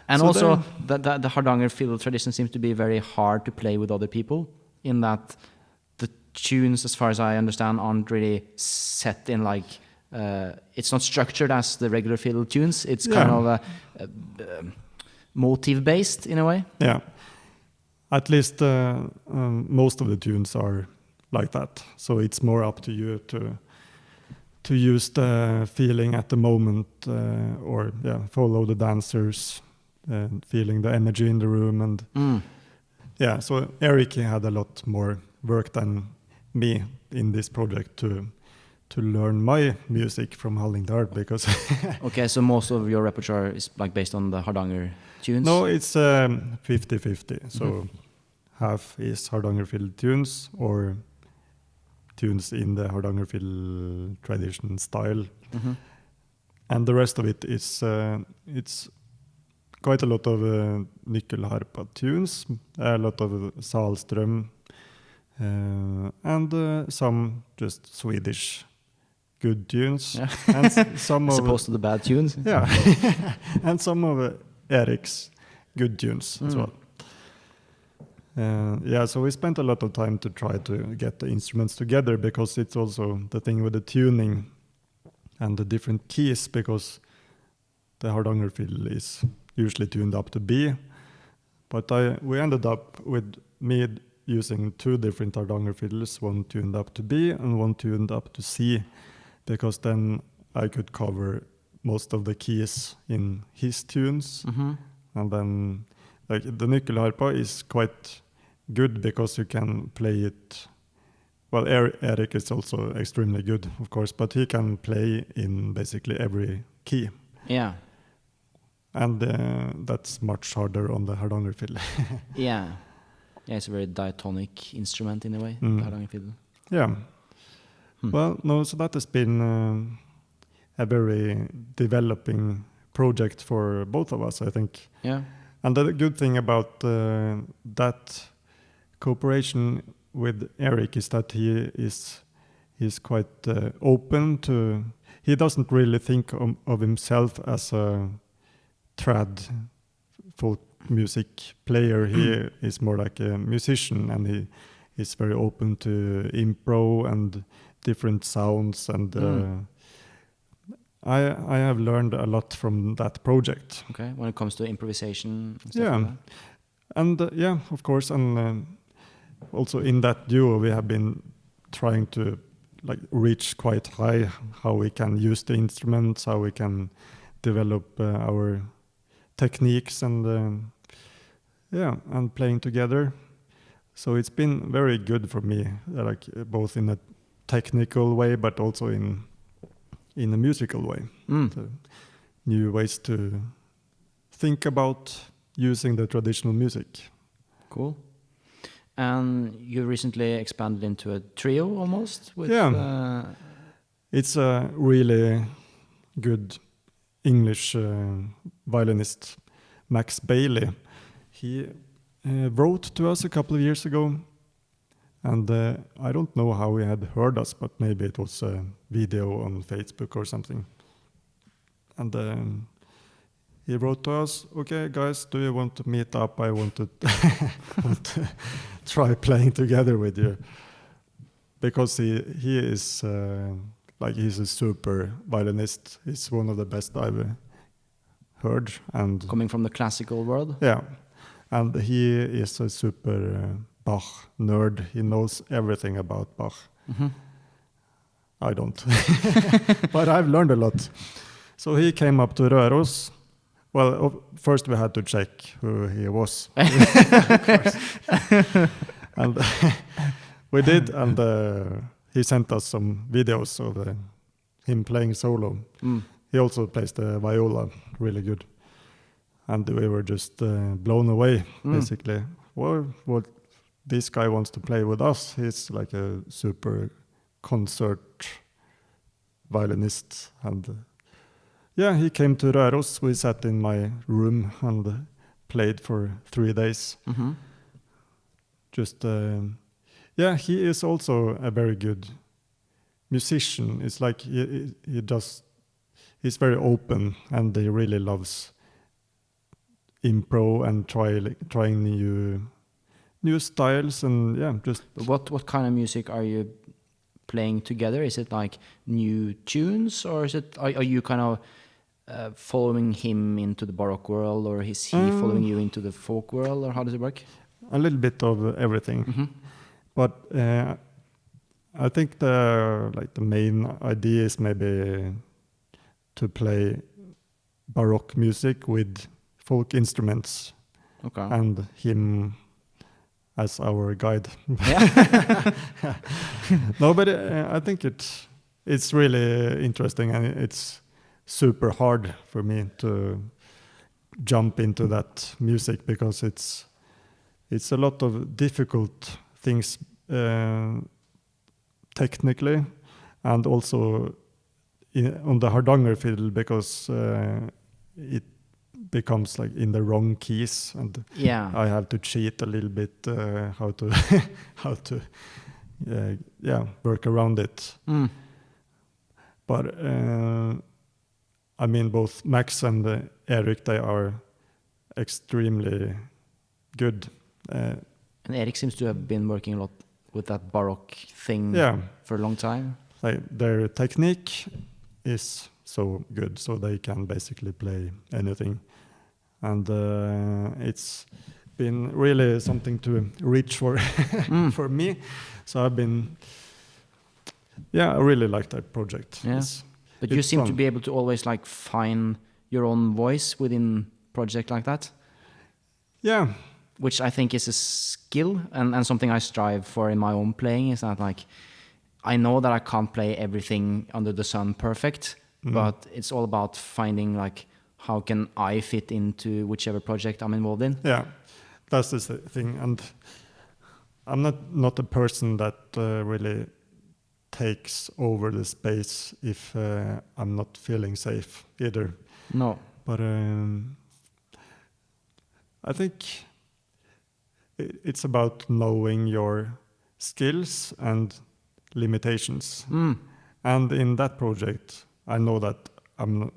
And so also, the Hardanger fiddle tradition seems to be very hard to play with other people, in that the tunes, as far as I understand, aren't really set in like... it's not structured as the regular fiddle tunes. It's kind of motive-based in a way. Yeah. At least most of the tunes are like that. So it's more up to you to use the feeling at the moment, or follow the dancers, feeling the energy in the room, and so Erik had a lot more work than me in this project to learn my music from Hallingdal, because okay, so most of your repertoire is like based on the Hardanger tunes? No, it's 50-50. So half is Hardanger fiddle tunes or tunes in the Hardanger fiddle tradition style. Mm-hmm. And the rest of it is it's quite a lot of Nyckelharpa tunes, a lot of Salström, and some just Swedish good tunes. Yeah. And some As of opposed to the bad tunes. yeah, and some of Erik's good tunes as well. Yeah, so we spent a lot of time to try to get the instruments together, because it's also the thing with the tuning and the different keys, because the Hardanger fiddle is usually tuned up to B, but we ended up with me using two different Hardanger fiddles, one tuned up to B and one tuned up to C, because then I could cover most of the keys in his tunes. Mm-hmm. And then like the Nyckelharpa is quite good because you can play it. Well, Erik is also extremely good, of course, but he can play in basically every key. Yeah. And that's much harder on the Hardanger fiddle. Yeah. Yeah, it's a very diatonic instrument in a way, the Hardanger fiddle. Yeah. Well, no, so that has been a very developing project for both of us, I think. Yeah. And the good thing about that cooperation with Erik is that he's quite open to. He doesn't really think of himself as a trad folk music player. He is more like a musician, and he is very open to improv and different sounds. And I have learned a lot from that project. Okay, when it comes to improvisation and stuff Yeah, like that. and yeah, of course, and also in that duo we have been trying to like reach quite high, how we can use the instruments, how we can develop our techniques, and yeah, and playing together. So it's been very good for me, like both in a technical way but also in a musical way. So new ways to think about using the traditional music. Cool. And you recently expanded into a trio almost with It's a really good English violinist, Max Bailey. He wrote to us a couple of years ago, and I don't know how he had heard us, but maybe it was a video on Facebook or something. And he wrote to us, "Okay, guys, do you want to meet up? I want to, want to try playing together with you." Because he is like he's a super violinist. He's one of the best I've heard. And coming from the classical world. Yeah, and he is a super Bach nerd. He knows everything about Bach. Mm-hmm. I don't, but I've learned a lot. So he came up to Røros. Well, first we had to check who he was. Of course. And we did, and he sent us some videos of him playing solo. He also plays the viola really good. And we were just blown away, basically. Well, what this guy wants to play with us. He's like a super concert violinist. And yeah, he came to Røros. We sat in my room and played for 3 days. Mm-hmm. Just, yeah, he is also a very good musician. It's like he's very open, and he really loves improv and trying new styles, and yeah, just. What kind of music are you playing together? Is it like new tunes, or is it are you kind of following him into the Baroque world, or is he following you into the folk world, or how does it work? A little bit of everything, but I think the main idea is maybe to play Baroque music with folk instruments, and him as our guide. Yeah. No, but I think it's really interesting, and it's super hard for me to jump into that music, because it's a lot of difficult things technically, and also on the Hardanger fiddle, because it becomes like in the wrong keys, and I have to cheat a little bit how to how to work around it. But I mean, both Max and Erik, they are extremely good. And Erik seems to have been working a lot with that Baroque thing for a long time. Like, their technique is so good, so they can basically play anything. And it's been really something to reach for for me. So I've been, I really like that project. Yeah. But you seem to be able to always like find your own voice within project like that. Yeah. Which I think is a skill and something I strive for in my own playing, is that like, I know that I can't play everything under the sun perfect, but it's all about finding like, how can I fit into whichever project I'm involved in? Yeah, that's the thing. And I'm not a person that really takes over the space if I'm not feeling safe either. No. But I think it's about knowing your skills and limitations. And in that project, I know that I'm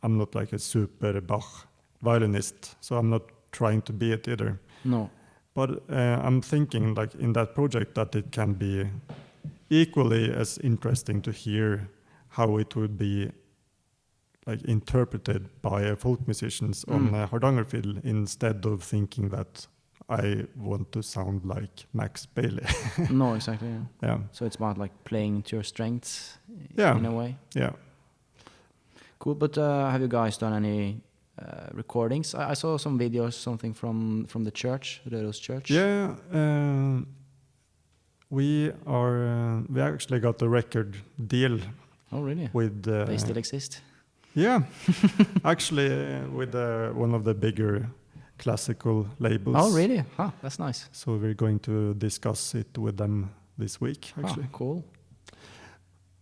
not like a super Bach violinist, so I'm not trying to be it either. No. But I'm thinking, like, in that project, that it can be equally as interesting to hear how it would be like interpreted by folk musicians on a Hardanger fiddle, instead of thinking that I want to sound like Max Bailey. No, exactly. Yeah. So it's about like playing to your strengths in a way. Yeah. Cool. But have you guys done any recordings? I saw some videos, something from the church, Røros church. Yeah. We actually got a record deal. Oh, really? With they still exist? Yeah. Actually, with one of the bigger classical labels. Oh, really? Huh, that's nice. So we're going to discuss it with them this week, actually. Cool.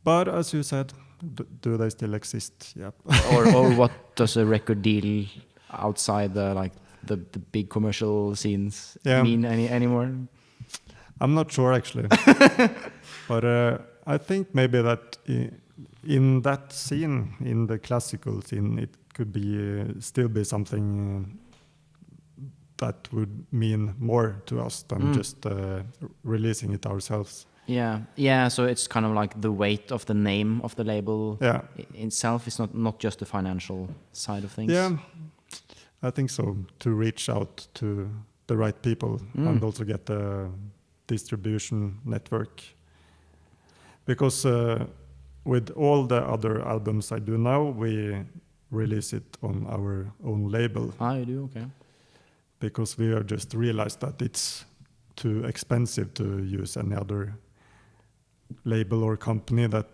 But as you said, do they still exist? Yeah. or what does a record deal outside the big commercial scenes mean anymore? I'm not sure, actually. But I think maybe that in that scene, in the classical scene, it could be still be something that would mean more to us than just releasing it ourselves. Yeah. So it's kind of like the weight of the name of the label itself is not just the financial side of things. Yeah, I think so. To reach out to the right people and also get a distribution network. Because with all the other albums I do now, we release it on our own label. Ah, you do? Okay. Because we have just realized that it's too expensive to use any other label or company that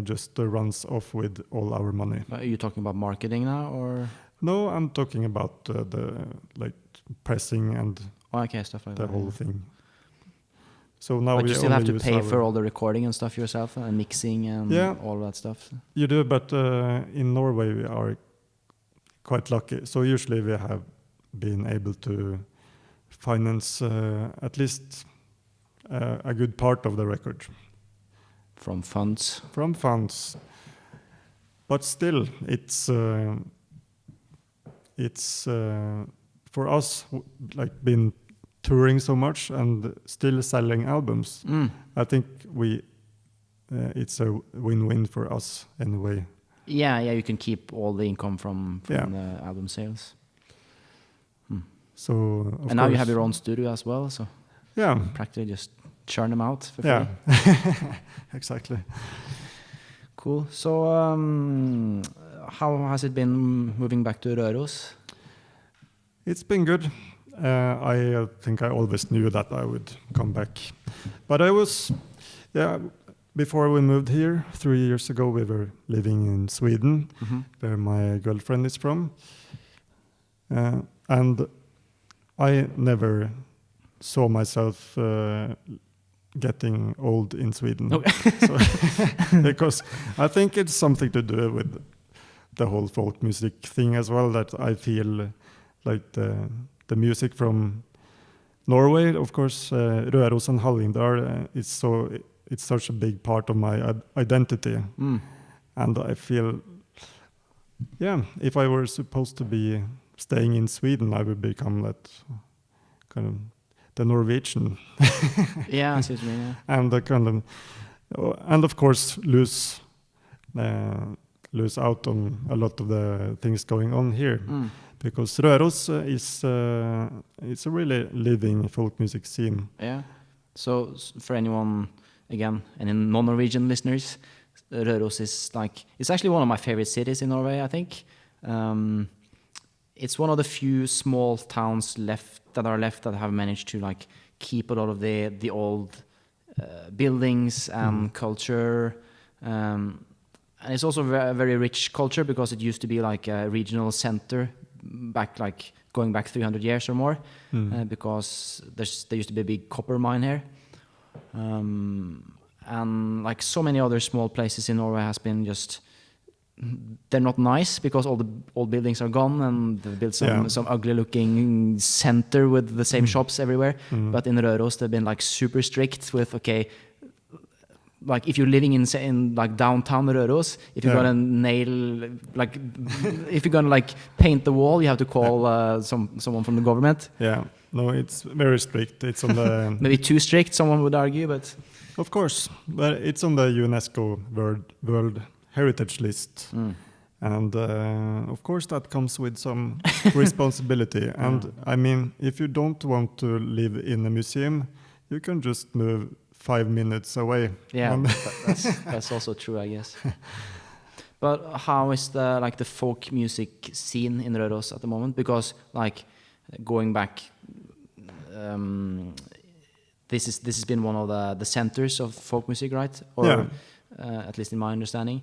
just runs off with all our money. Are you talking about marketing now, or? No, I'm talking about the like pressing and stuff like the that, whole thing. So now but we you still have to use pay for all the recording and stuff yourself, and mixing and all that stuff. You do, but in Norway we are quite lucky. So usually we have been able to finance at least a good part of the record. From funds? From funds. But still, it's for us, like, been touring so much and still selling albums. I think it's a win-win for us anyway. Yeah, you can keep all the income from the album sales. So and now you have your own studio as well, so practically just churn them out for free. Exactly. Cool. So how has it been moving back to Røros? It's been good. I think I always knew that I would come back. But I was, before we moved here 3 years ago, we were living in Sweden, where my girlfriend is from. And I never saw myself getting old in Sweden. Okay. So because I think it's something to do with the whole folk music thing as well, that I feel like the music from Norway, of course, Røros and Hallingdal, it's such a big part of my identity. And I feel, if I were supposed to be staying in Sweden, I would become that kind of the Norwegian. Yeah, I see what you mean. Yeah. And the kind of, and of course lose out on a lot of the things going on here, because Røros is it's a really living folk music scene. Yeah. So for anyone, again, any non-Norwegian listeners, Røros is it's actually one of my favorite cities in Norway, I think. It's one of the few small towns that have managed to keep a lot of the old buildings and culture. And it's also a very rich culture, because it used to be like a regional center going back 300 years or more, because there used to be a big copper mine here. And like so many other small places in Norway has been they're not nice, because all the old buildings are gone, and they've built some ugly looking center with the same shops everywhere. But in Røros, they've been super strict with, if you're living in downtown Røros, if you're gonna nail, if you're gonna paint the wall, you have to call someone from the government. Yeah, no, it's very strict. It's on the maybe too strict, someone would argue, but of course, but it's on the UNESCO World Heritage List, and of course that comes with some responsibility. And I mean, if you don't want to live in a museum, you can just move 5 minutes away. Yeah, that's also true, I guess. But how is the folk music scene in Røros at the moment? Because going back, this has been one of the centers of folk music, right? Or at least in my understanding.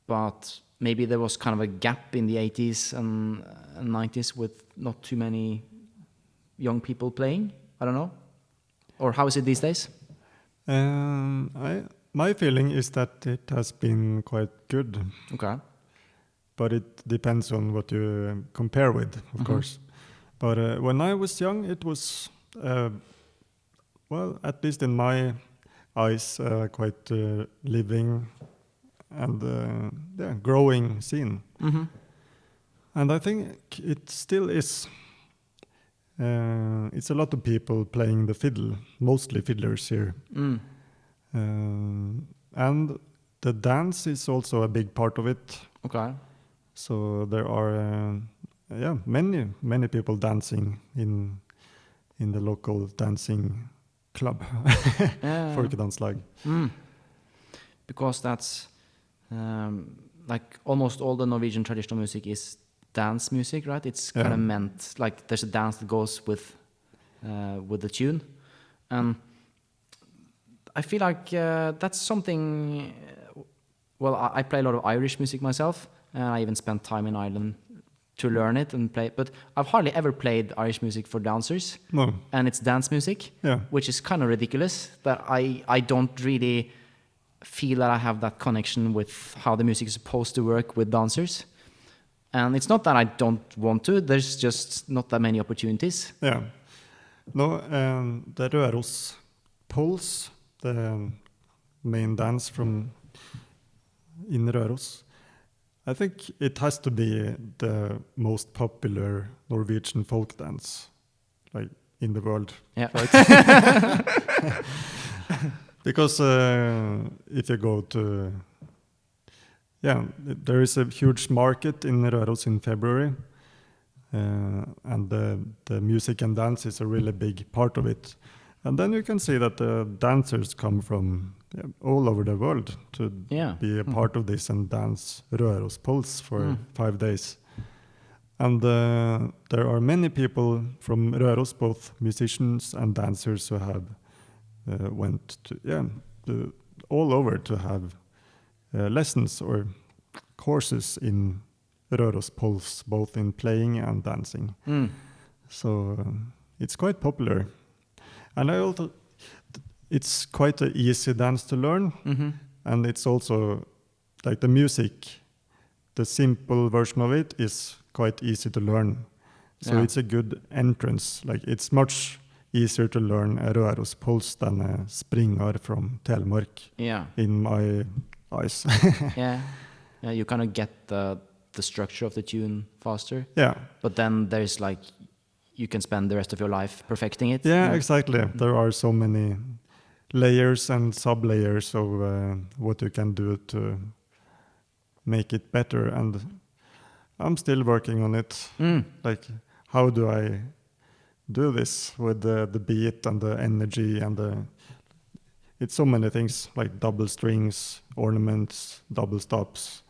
But maybe there was kind of a gap in the 80s and 90s with not too many young people playing. I don't know. Or how is it these days? My feeling is that it has been quite good. Okay. But it depends on what you compare with, of course. But when I was young, it was, at least in my eyes, quite living and growing scene. And I think it still is. It's a lot of people playing the fiddle, mostly fiddlers here. And the dance is also a big part of it. Okay. So there are many people dancing in the local dancing club, Folkedanslag. Because that's almost all the Norwegian traditional music is dance music, right? It's kind of meant there's a dance that goes with the tune, and I feel that's something. Well, I play a lot of Irish music myself, and I even spent time in Ireland to learn it and play. But I've hardly ever played Irish music for dancers, and it's dance music, which is kind of ridiculous. That I don't really feel that I have that connection with how the music is supposed to work with dancers. And it's not that I don't want to, there's just not that many opportunities. Yeah. No, the Røros Pulse, the main dance from in Røros, I think it has to be the most popular Norwegian folk dance in the world. Yeah. Right? Because if you go to there is a huge market in Røros in February, and the music and dance is a really big part of it. And then you can see that the dancers come from all over the world to be a part of this and dance Røros Pulse for 5 days. And there are many people from Røros, both musicians and dancers, who have went to all over to have lessons or courses in Røros Pulse, both in playing and dancing. So it's quite popular. And it's quite an easy dance to learn. Mm-hmm. And it's also like the music, the simple version of it is quite easy to learn. So it's a good entrance. Like it's much easier to learn a Røros pulse than a springer from Telemark. Yeah. In my eyes. Yeah, you kind of get the structure of the tune faster. Yeah. But then there's like, you can spend the rest of your life perfecting it. Yeah, exactly. There are so many layers and sub-layers of what you can do to make it better. And I'm still working on it. Like, how do I do this with the beat and the energy and it's so many things, like double strings, ornaments, double stops.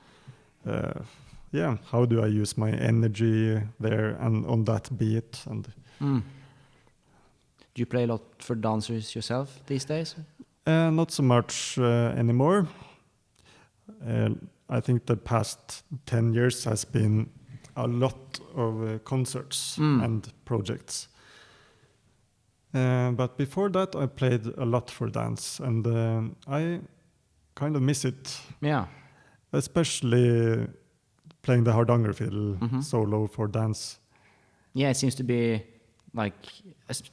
How do I use my energy there and on that beat? And do you play a lot for dancers yourself these days? Not so much anymore. I think the past 10 years has been a lot of concerts and projects. But before that, I played a lot for dance, and I kind of miss it. Yeah. Especially playing the Hardanger fiddle solo for dance. Yeah, it seems to be like,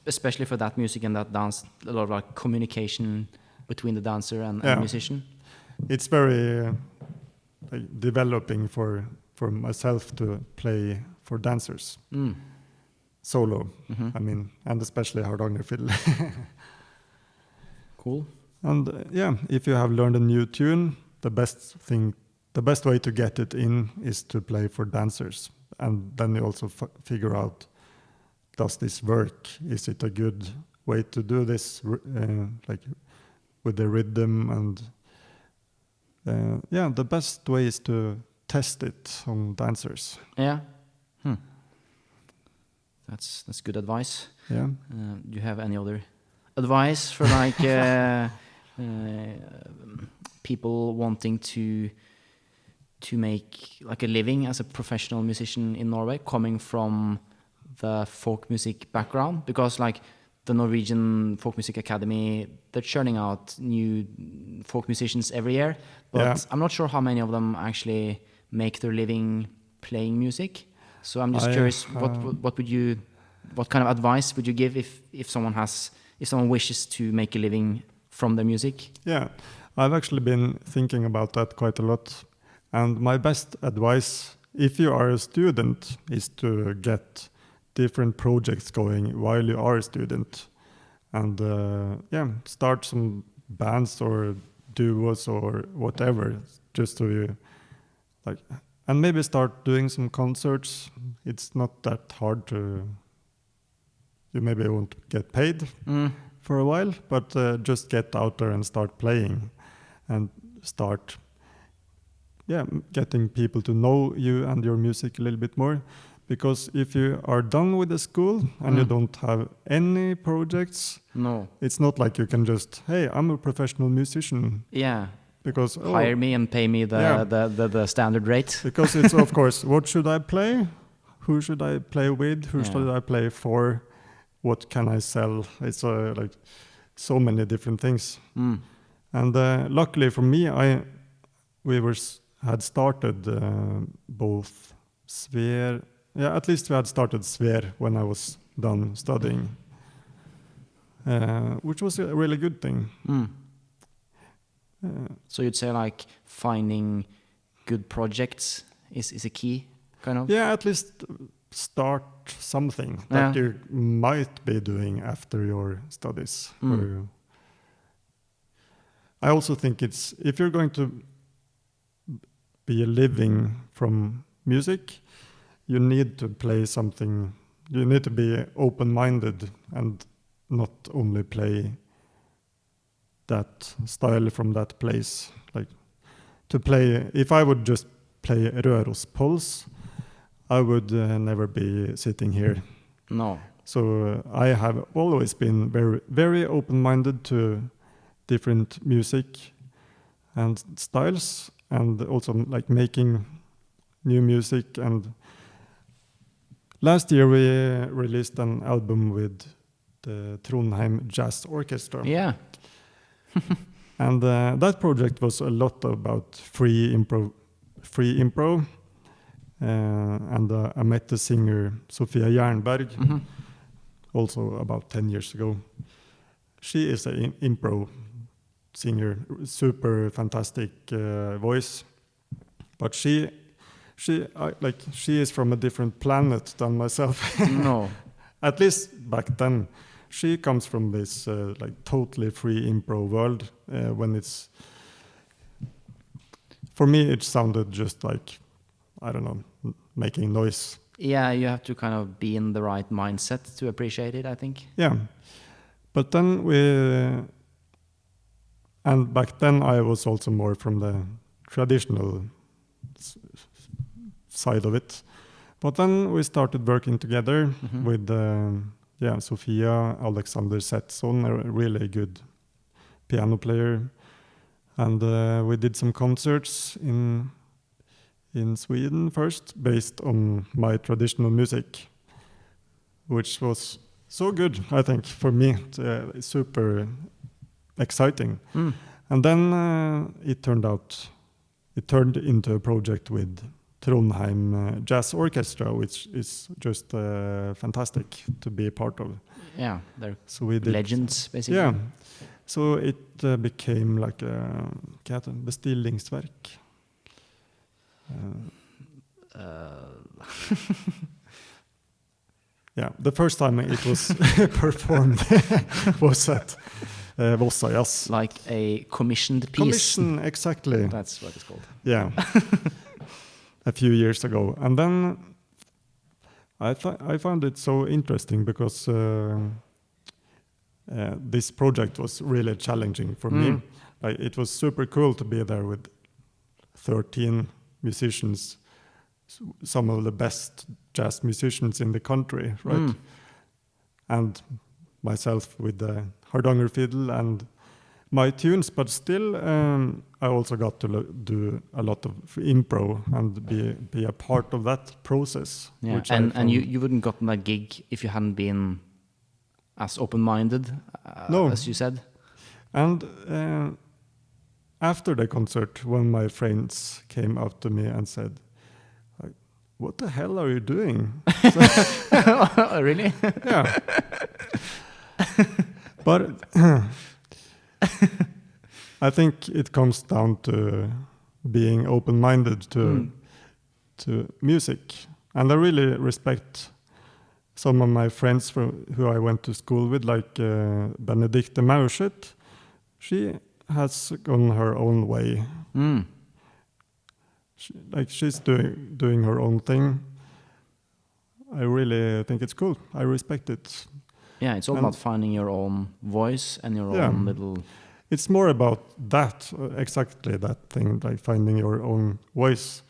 especially for that music and that dance, a lot of like communication between the dancer and the musician. It's very developing for myself to play for dancers. Solo, I mean, and especially Hardanger fiddle. Cool. And if you have learned a new tune, the best way to get it in is to play for dancers. And then you also figure out, does this work? Is it a good way to do this, like with the rhythm? And the best way is to test it on dancers. Yeah. That's good advice. Yeah. Do you have any other advice for like people wanting to make like a living as a professional musician in Norway, coming from the folk music background? Because like the Norwegian Folk Music Academy, they're churning out new folk musicians every year, but I'm not sure how many of them actually make their living playing music. So I'm just curious, what kind of advice would you give if someone wishes to make a living from their music? Yeah, I've actually been thinking about that quite a lot. And my best advice, if you are a student, is to get different projects going while you are a student. And start some bands or duos or whatever, just to and maybe start doing some concerts. It's not that hard to... You maybe won't get paid for a while, but just get out there and start playing and start getting people to know you and your music a little bit more. Because if you are done with the school and you don't have any projects, it's not like you can just, hey, I'm a professional musician. Yeah. Because hire me and pay me the standard rate. Because it's of course, what should I play? Who should I play with? Who should I play for? What can I sell? It's like so many different things. And luckily for me, we had started both SVER. Yeah, at least we had started SVER when I was done studying, which was a really good thing. So you'd say like finding good projects is a key, kind of? Yeah, at least start something that you might be doing after your studies. I also think if you're going to be a living from music, you need to play something. You need to be open-minded and not only play that style from that place. Like to play, if I would just play Røros pulse, I would never be sitting here. No. So I have always been very, very open-minded to different music and styles, and also like making new music and Last year we released an album with the Trondheim Jazz Orchestra. Yeah. And that project was a lot about free improv. And I met the singer Sofia Jernberg also about 10 years ago. She is an improv singer, super fantastic voice, but she is from a different planet than myself. No. At least back then. She comes from this like totally free improv world. When it's, for me, it sounded just like, I don't know, making noise. Yeah, you have to kind of be in the right mindset to appreciate it, I think. Yeah, but then and back then I was also more from the traditional side of it. But then we started working together with Sofia, Alexander Setson, a really good piano player. And we did some concerts in Sweden first, based on my traditional music, which was so good, I think, for me. Super exciting. And then it turned into a project with Trondheim Jazz Orchestra, which is just fantastic to be a part of. Yeah, they're so we did, legends, basically. Yeah, so it became like a bestillingsverk. Yeah, the first time it was performed was at Vossa Jazz. Like a commissioned piece. Commission, exactly. That's what it's called. Yeah. A few years ago. And then I found it so interesting because this project was really challenging for me. It was super cool to be there with 13 musicians, some of the best jazz musicians in the country, right? And myself with the Hardanger fiddle and my tunes, but still I also got to do a lot of improv and be a part of that process. Yeah, and you wouldn't gotten that gig if you hadn't been as open-minded, no. as you said. And after the concert, one of my friends came up to me and said, "What the hell are you doing?" Really? Yeah. But I think it comes down to being open-minded to music. And I really respect some of my friends who I went to school with, like Benedicte Maurseth. She has gone her own way. She's doing her own thing. I really think it's cool. I respect it. Yeah, it's all about finding your own voice and your own little... It's more about that, exactly that thing, like finding your own voice,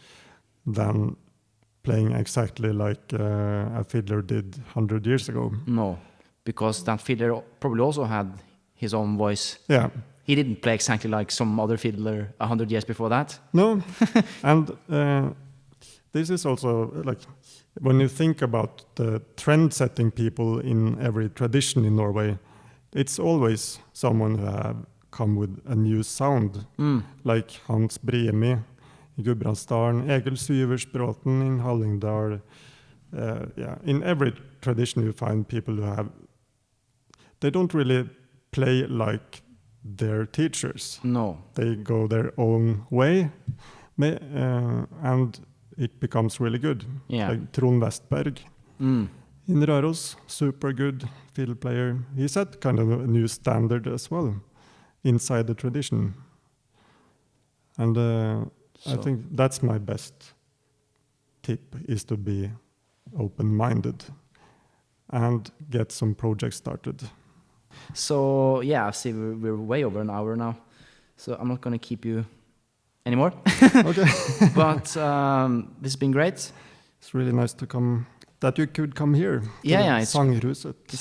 than playing exactly like a fiddler did 100 years ago. No, because that fiddler probably also had his own voice. Yeah. He didn't play exactly like some other fiddler 100 years before that. No, and this is also like, when you think about the trend-setting people in every tradition in Norway, it's always someone who have come with a new sound, like Hans Bremi in Gudbrandsdalen, Egil Syversbråten in Hallingdal. In every tradition you find people who they don't really play like their teachers. No. They go their own way, and it becomes really good. Yeah. Like Trond Westberg in Røros, super good fiddle player. He set kind of a new standard as well inside the tradition. And I think that's my best tip, is to be open-minded and get some projects started. So, yeah, I see we're way over an hour now. So I'm not going to keep you anymore. Okay. But this has been great. It's really nice that you could come here. Yeah, It's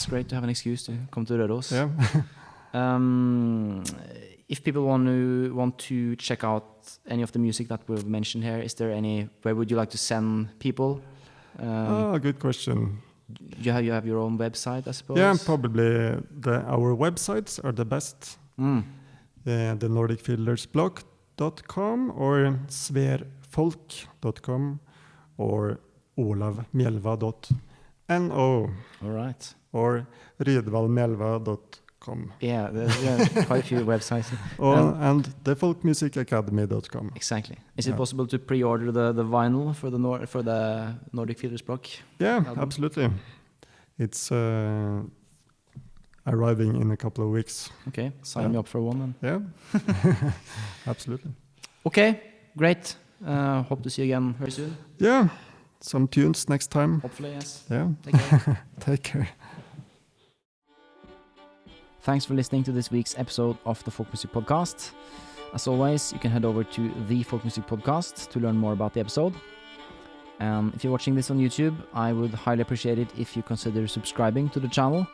great to have an excuse to come to Røros. Yeah. If people want to check out any of the music that we've mentioned here, where would you like to send people? Good question. You have your own website, I suppose? Yeah, probably our websites are the best. The Nordic Fiddlers Bloc.com or SVERfolk.com or olavmjelva.no. All right. Or rydvallmjelva.com. Yeah, there's quite a few websites. And the folkmusicacademy.com. Exactly. Is it possible to pre-order the vinyl for the Nordic Fiddlers Bloc? Yeah, album? Absolutely. It's arriving in a couple of weeks. Okay, sign me up for one then. Yeah, absolutely. Okay, great. Hope to see you again very soon. Yeah, some tunes next time. Hopefully, yes. Yeah. Take care. Take care. Thanks for listening to this week's episode of the Folk Music Podcast. As always, you can head over to the Folk Music Podcast to learn more about the episode. And if you're watching this on YouTube, I would highly appreciate it if you consider subscribing to the channel.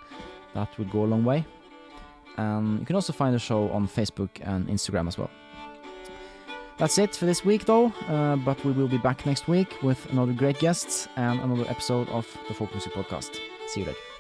That would go a long way. And you can also find the show on Facebook and Instagram as well. That's it for this week though, but we will be back next week with another great guest and another episode of the Folk Music Podcast. See you later.